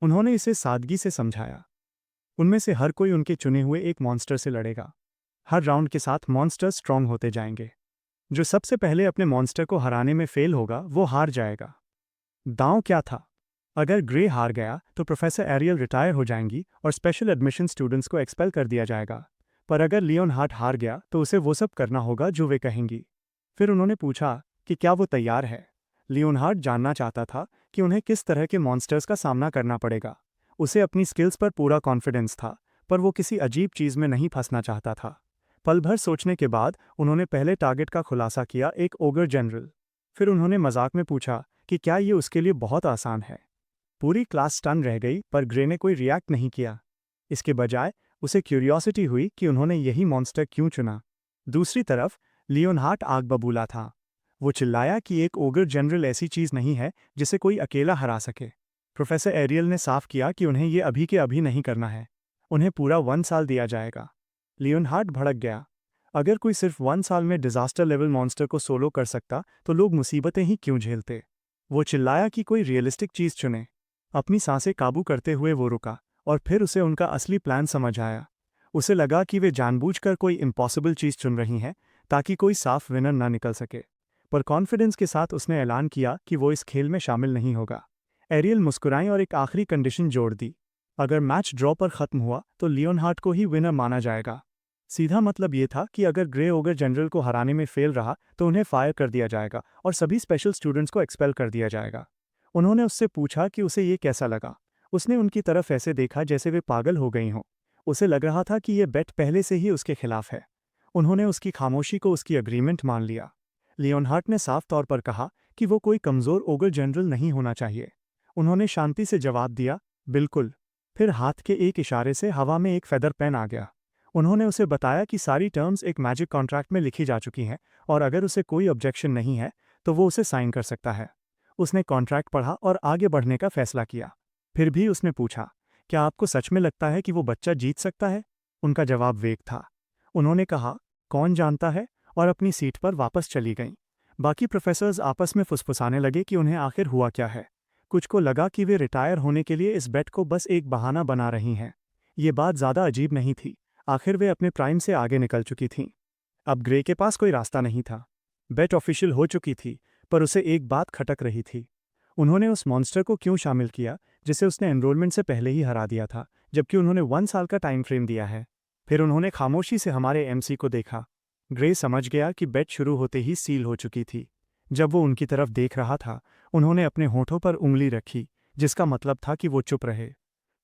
उन्होंने इसे सादगी से समझाया। उनमें से हर कोई उनके चुने हुए एक मॉन्स्टर से लड़ेगा। हर राउंड के साथ मॉन्स्टर स्ट्रांग होते जाएंगे। जो सबसे पहले अपने मॉन्स्टर को हराने में फेल होगा वो हार जाएगा। दांव क्या था? अगर ग्रे हार गया तो प्रोफेसर एरियल रिटायर हो जाएंगी और स्पेशल एडमिशन स्टूडेंट्स को एक्सपेल कर दिया जाएगा। पर अगर लियोन हार्ट हार गया तो उसे वो सब करना होगा जो वे कहेंगी। फिर उन्होंने पूछा कि क्या वो तैयार है। लियोन हार्ट जानना चाहता था कि उन्हें किस तरह के मॉन्स्टर्स का सामना करना पड़ेगा। उसे अपनी स्किल्स पर पूरा कॉन्फिडेंस था, पर वो किसी अजीब चीज़ में नहीं फंसना चाहता था। पल भर सोचने के बाद उन्होंने पहले टारगेट का खुलासा किया, एक ओगर जनरल। फिर उन्होंने मजाक में पूछा कि क्या ये उसके लिए बहुत आसान है। पूरी क्लास स्टन रह गई, पर ग्रे ने कोई रिएक्ट नहीं किया। इसके बजाय उसे क्यूरियोसिटी हुई कि उन्होंने यही मॉन्स्टर क्यों चुना। दूसरी तरफ लियोनहार्ट आग बबूला था। वो चिल्लाया कि एक ओगर जनरल ऐसी चीज़ नहीं है जिसे कोई अकेला हरा सके। प्रोफेसर एरियल ने साफ किया कि उन्हें ये अभी के अभी नहीं करना है, उन्हें पूरा 1 साल दिया जाएगा। लियोनहार्ट भड़क गया। अगर कोई सिर्फ 1 साल में डिजास्टर लेवल मॉन्स्टर को सोलो कर सकता तो लोग मुसीबतें ही क्यों झेलते। वो चिल्लाया कि कोई रियलिस्टिक चीज़ चुने। अपनी सांसें काबू करते हुए वो रुका, और फिर उसे उनका असली प्लान समझ आया। उसे लगा कि वे जानबूझकर कोई इम्पॉसिबल चीज़ चुन रही हैं ताकि कोई साफ विनर ना निकल सके। पर कॉन्फिडेंस के साथ उसने ऐलान किया कि वो इस खेल में शामिल नहीं होगा। एरियल मुस्कुराई और एक आखिरी कंडीशन जोड़ दी। अगर मैच ड्रॉ पर ख़त्म हुआ तो लियोनहार्ट को ही विनर माना जाएगा। सीधा मतलब ये था कि अगर ग्रे ओगर जनरल को हराने में फेल रहा तो उन्हें फायर कर दिया जाएगा और सभी स्पेशल स्टूडेंट्स को एक्सपेल कर दिया जाएगा। उन्होंने उससे पूछा कि उसे ये कैसा लगा। उसने उनकी तरफ ऐसे देखा जैसे वे पागल हो गई हों। उसे लग रहा था कि यह बेट पहले से ही उसके खिलाफ है। उन्होंने उसकी खामोशी को उसकी अग्रीमेंट मान लिया। लियोनहार्ट ने साफ तौर पर कहा कि वो कोई कमज़ोर ओगर जनरल नहीं होना चाहिए। उन्होंने शांति से जवाब दिया, बिल्कुल। फिर हाथ के एक इशारे से हवा में एक फेदर पेन आ गया। उन्होंने उसे बताया कि सारी टर्म्स एक मैजिक कॉन्ट्रैक्ट में लिखी जा चुकी हैं, और अगर उसे कोई ऑब्जेक्शन नहीं है तो वो उसे साइन कर सकता है। उसने कॉन्ट्रैक्ट पढ़ा और आगे बढ़ने का फैसला किया। फिर भी उसने पूछा, क्या आपको सच में लगता है कि वो बच्चा जीत सकता है? उनका जवाब वेग था। उन्होंने कहा, कौन जानता है, और अपनी सीट पर वापस चली गईं। बाकी प्रोफेसर्स आपस में फुसफुसाने लगे कि उन्हें आखिर हुआ क्या है। कुछ को लगा कि वे रिटायर होने के लिए इस बेट को बस एक बहाना बना रही हैं। ये बात ज़्यादा अजीब नहीं थी। आखिर वे अपने प्राइम से आगे निकल चुकी थीं। अब ग्रे के पास कोई रास्ता नहीं था। बेट ऑफिशियल हो चुकी थी, पर उसे एक बात खटक रही थी। उन्होंने उस मॉन्स्टर को क्यों शामिल किया जिसे उसने एनरोलमेंट से पहले ही हरा दिया था, जबकि उन्होंने 1 साल का टाइम फ्रेम दिया है। फिर उन्होंने खामोशी से हमारे एमसी को देखा। ग्रे समझ गया कि बेट शुरू होते ही सील हो चुकी थी। जब वो उनकी तरफ देख रहा था, उन्होंने अपने होठों पर उंगली रखी, जिसका मतलब था कि वो चुप रहे।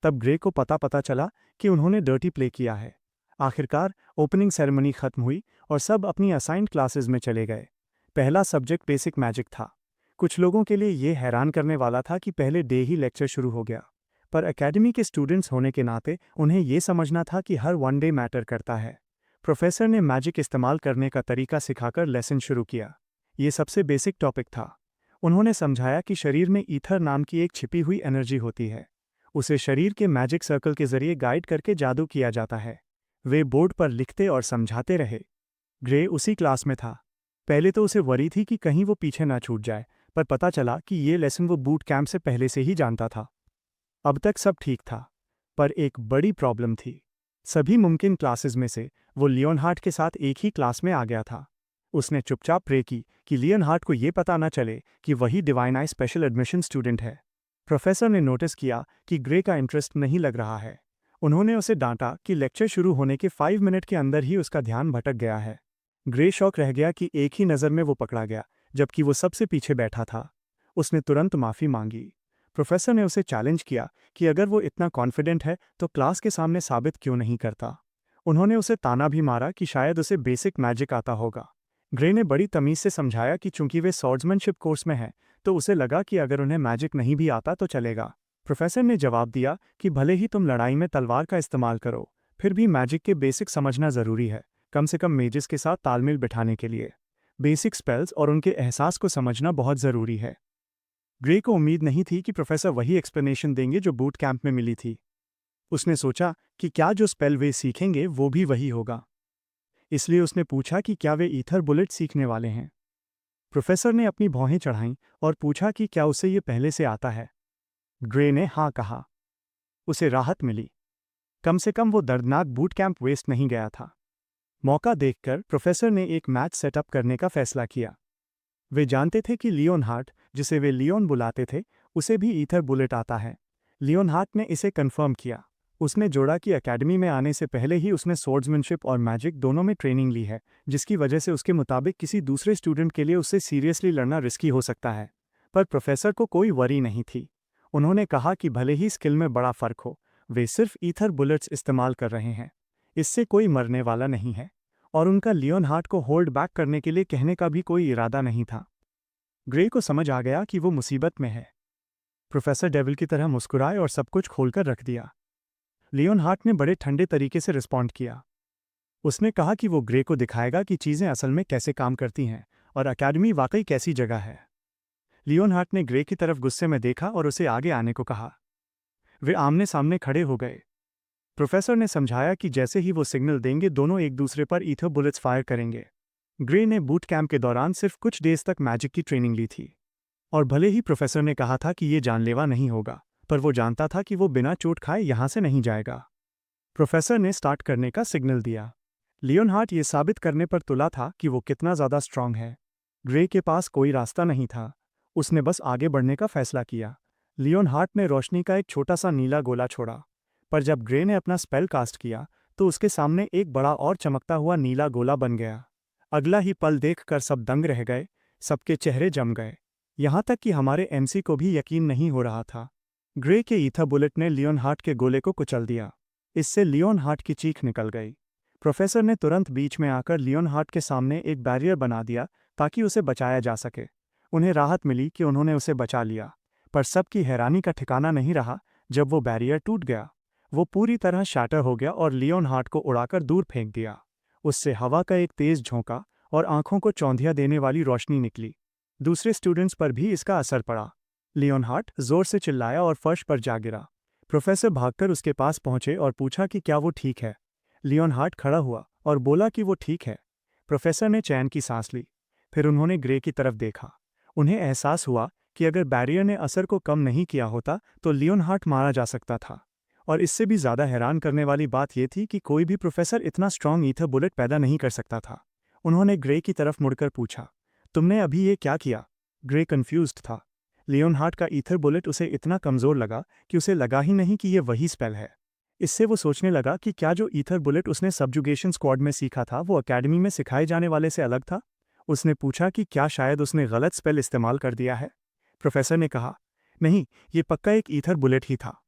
तब ग्रे को पता चला कि उन्होंने डर्टी प्ले किया है। आखिरकार ओपनिंग सेरेमनी खत्म हुई और सब अपनी असाइंड क्लासेस में चले गए। पहला सब्जेक्ट बेसिक मैजिक था। कुछ लोगों के लिए ये हैरान करने वाला था कि पहले डे ही लेक्चर शुरू हो गया, पर एकेडमी के स्टूडेंट्स होने के नाते उन्हें ये समझना था कि हर 1 डे मैटर करता है। प्रोफेसर ने मैजिक इस्तेमाल करने का तरीका सिखाकर लेसन शुरू किया। ये सबसे बेसिक टॉपिक था। उन्होंने समझाया कि शरीर में ईथर नाम की एक छिपी हुई एनर्जी होती है। उसे शरीर के मैजिक सर्कल के जरिए गाइड करके जादू किया जाता है। वे बोर्ड पर लिखते और समझाते रहे। ग्रे उसी क्लास में था। पहले तो उसे वरी थी कि कहीं वो पीछे ना छूट जाए, पर पता चला कि ये लेसन वो बूट कैंप से पहले से ही जानता था। अब तक सब ठीक था, पर एक बड़ी प्रॉब्लम थी। सभी मुमकिन क्लासेस में से वो लियोनहार्ट के साथ एक ही क्लास में आ गया था। उसने चुपचाप प्रे की कि लियोनहार्ट को ये पता न चले कि वही divine I special admission student है। प्रोफेसर ने नोटिस किया कि ग्रे का इंटरेस्ट नहीं लग रहा है। उन्होंने उसे डांटा कि लेक्चर शुरू होने के 5 मिनट के अंदर ही उसका ध्यान भटक गया है। ग्रे शॉक रह गया कि एक ही नज़र में वो पकड़ा गया, जबकि वो सबसे पीछे बैठा था। उसने तुरंत माफ़ी मांगी। प्रोफेसर ने उसे चैलेंज किया कि अगर वो इतना कॉन्फिडेंट है तो क्लास के सामने साबित क्यों नहीं करता। उन्होंने उसे ताना भी मारा कि शायद उसे बेसिक मैजिक आता होगा। ग्रे ने बड़ी तमीज़ से समझाया कि चूंकि वे स्वॉर्ड्समैनशिप कोर्स में हैं, तो उसे लगा कि अगर उन्हें मैजिक नहीं भी आता तो चलेगा। प्रोफेसर ने जवाब दिया कि भले ही तुम लड़ाई में तलवार का इस्तेमाल करो, फिर भी मैजिक के बेसिक समझना ज़रूरी है, कम से कम मेजिस के साथ तालमेल बिठाने के लिए। बेसिक स्पेल्स और उनके एहसास को समझना बहुत ज़रूरी है। ग्रे को उम्मीद नहीं थी कि प्रोफेसर वही एक्सप्लेनेशन देंगे जो बूट कैंप में मिली थी। उसने सोचा कि क्या जो स्पेल वे सीखेंगे वो भी वही होगा। इसलिए उसने पूछा कि क्या वे ईथर बुलेट सीखने वाले हैं। प्रोफेसर ने अपनी भौहें चढ़ाईं और पूछा कि क्या उसे ये पहले से आता है। ग्रे ने हाँ कहा। उसे राहत मिली। कम से कम वो दर्दनाक बूट कैंप वेस्ट नहीं गया था। मौका देखकर प्रोफेसर ने एक मैच सेटअप करने का फैसला किया। वे जानते थे कि लियोनहार्ट, जिसे वे लियोन बुलाते थे, उसे भी ईथर बुलेट आता है। लियोनहार्ट ने इसे कंफर्म किया। उसने जोड़ा कि एकेडमी में आने से पहले ही उसने स्वॉर्ड्समैनशिप और मैजिक दोनों में ट्रेनिंग ली है, जिसकी वजह से उसके मुताबिक किसी दूसरे स्टूडेंट के लिए उससे सीरियसली लड़ना रिस्की हो सकता है। पर प्रोफेसर को कोई वरी नहीं थी। उन्होंने कहा कि भले ही स्किल में बड़ा फर्क हो, वे सिर्फ ईथर बुलेट्स इस्तेमाल कर रहे हैं। इससे कोई मरने वाला नहीं है। और उनका लियोनहार्ट को होल्ड बैक करने के लिए कहने का भी कोई इरादा नहीं था। ग्रे को समझ आ गया कि वो मुसीबत में है। प्रोफेसर डेविल की तरह मुस्कुराए और सब कुछ खोलकर रख दिया। लियोनहार्ट ने बड़े ठंडे तरीके से रिस्पॉन्ड किया। उसने कहा कि वो ग्रे को दिखाएगा कि चीज़ें असल में कैसे काम करती हैं और अकेडमी वाकई कैसी जगह है। लियोनहार्ट ने ग्रे की तरफ गुस्से में देखा और उसे आगे आने को कहा। वे आमने सामने खड़े हो गए। प्रोफेसर ने समझाया कि जैसे ही वो सिग्नल देंगे दोनों एक दूसरे पर ईथर बुलेट्स फायर करेंगे। ग्रे ने बूट कैंप के दौरान सिर्फ कुछ डेज तक मैजिक की ट्रेनिंग ली थी, और भले ही प्रोफेसर ने कहा था कि ये जानलेवा नहीं होगा, पर वो जानता था कि वो बिना चोट खाए यहाँ से नहीं जाएगा। प्रोफेसर ने स्टार्ट करने का सिग्नल दिया। लियोनहार्ट ये साबित करने पर तुला था कि वो कितना ज़्यादा स्ट्रांग है। ग्रे के पास कोई रास्ता नहीं था। उसने बस आगे बढ़ने का फैसला किया। लियोनहार्ट ने रोशनी का एक छोटा सा नीला गोला छोड़ा, पर जब ग्रे ने अपना स्पेल कास्ट किया तो उसके सामने एक बड़ा और चमकता हुआ नीला गोला बन गया। अगला ही पल देखकर सब दंग रह गए। सबके चेहरे जम गए, यहाँ तक कि हमारे एमसी को भी यकीन नहीं हो रहा था। ग्रे के ईथर बुलेट ने लियोनहार्ट के गोले को कुचल दिया। इससे लियोनहार्ट की चीख निकल गई। प्रोफेसर ने तुरंत बीच में आकर लियोनहार्ट के सामने एक बैरियर बना दिया ताकि उसे बचाया जा सके। उन्हें राहत मिली कि उन्होंने उसे बचा लिया, पर सबकी हैरानी का ठिकाना नहीं रहा जब वो बैरियर टूट गया। वो पूरी तरह शैटर हो गया और लियोनहार्ट को उड़ाकर दूर फेंक दिया। उससे हवा का एक तेज झोंका और आंखों को चौंधिया देने वाली रोशनी निकली। दूसरे स्टूडेंट्स पर भी इसका असर पड़ा। लियोनहार्ट जोर से चिल्लाया और फर्श पर जा गिरा। प्रोफेसर भागकर उसके पास पहुंचे और पूछा कि क्या वो ठीक है। लियोनहार्ट खड़ा हुआ और बोला कि वो ठीक है। प्रोफेसर ने चैन की सांस ली। फिर उन्होंने ग्रे की तरफ देखा। उन्हें एहसास हुआ कि अगर बैरियर ने असर को कम नहीं किया होता तो लियोनहार्ट मारा जा सकता था। और इससे भी ज़्यादा हैरान करने वाली बात यह थी कि कोई भी प्रोफेसर इतना स्ट्रांग ईथर बुलेट पैदा नहीं कर सकता था। उन्होंने ग्रे की तरफ मुड़कर पूछा, तुमने अभी ये क्या किया? ग्रे कंफ्यूज्ड था। लियोनहार्ट का ईथर बुलेट उसे इतना कमज़ोर लगा कि उसे लगा ही नहीं कि यह वही स्पेल है। इससे वो सोचने लगा कि क्या जो ईथर बुलेट उसने सबजुगेशन स्क्वाड में सीखा था वो अकेडमी में सिखाए जाने वाले से अलग था। उसने पूछा कि क्या शायद उसने गलत स्पेल इस्तेमाल कर दिया है। प्रोफेसर ने कहा, नहीं, ये पक्का एक ईथर बुलेट ही था।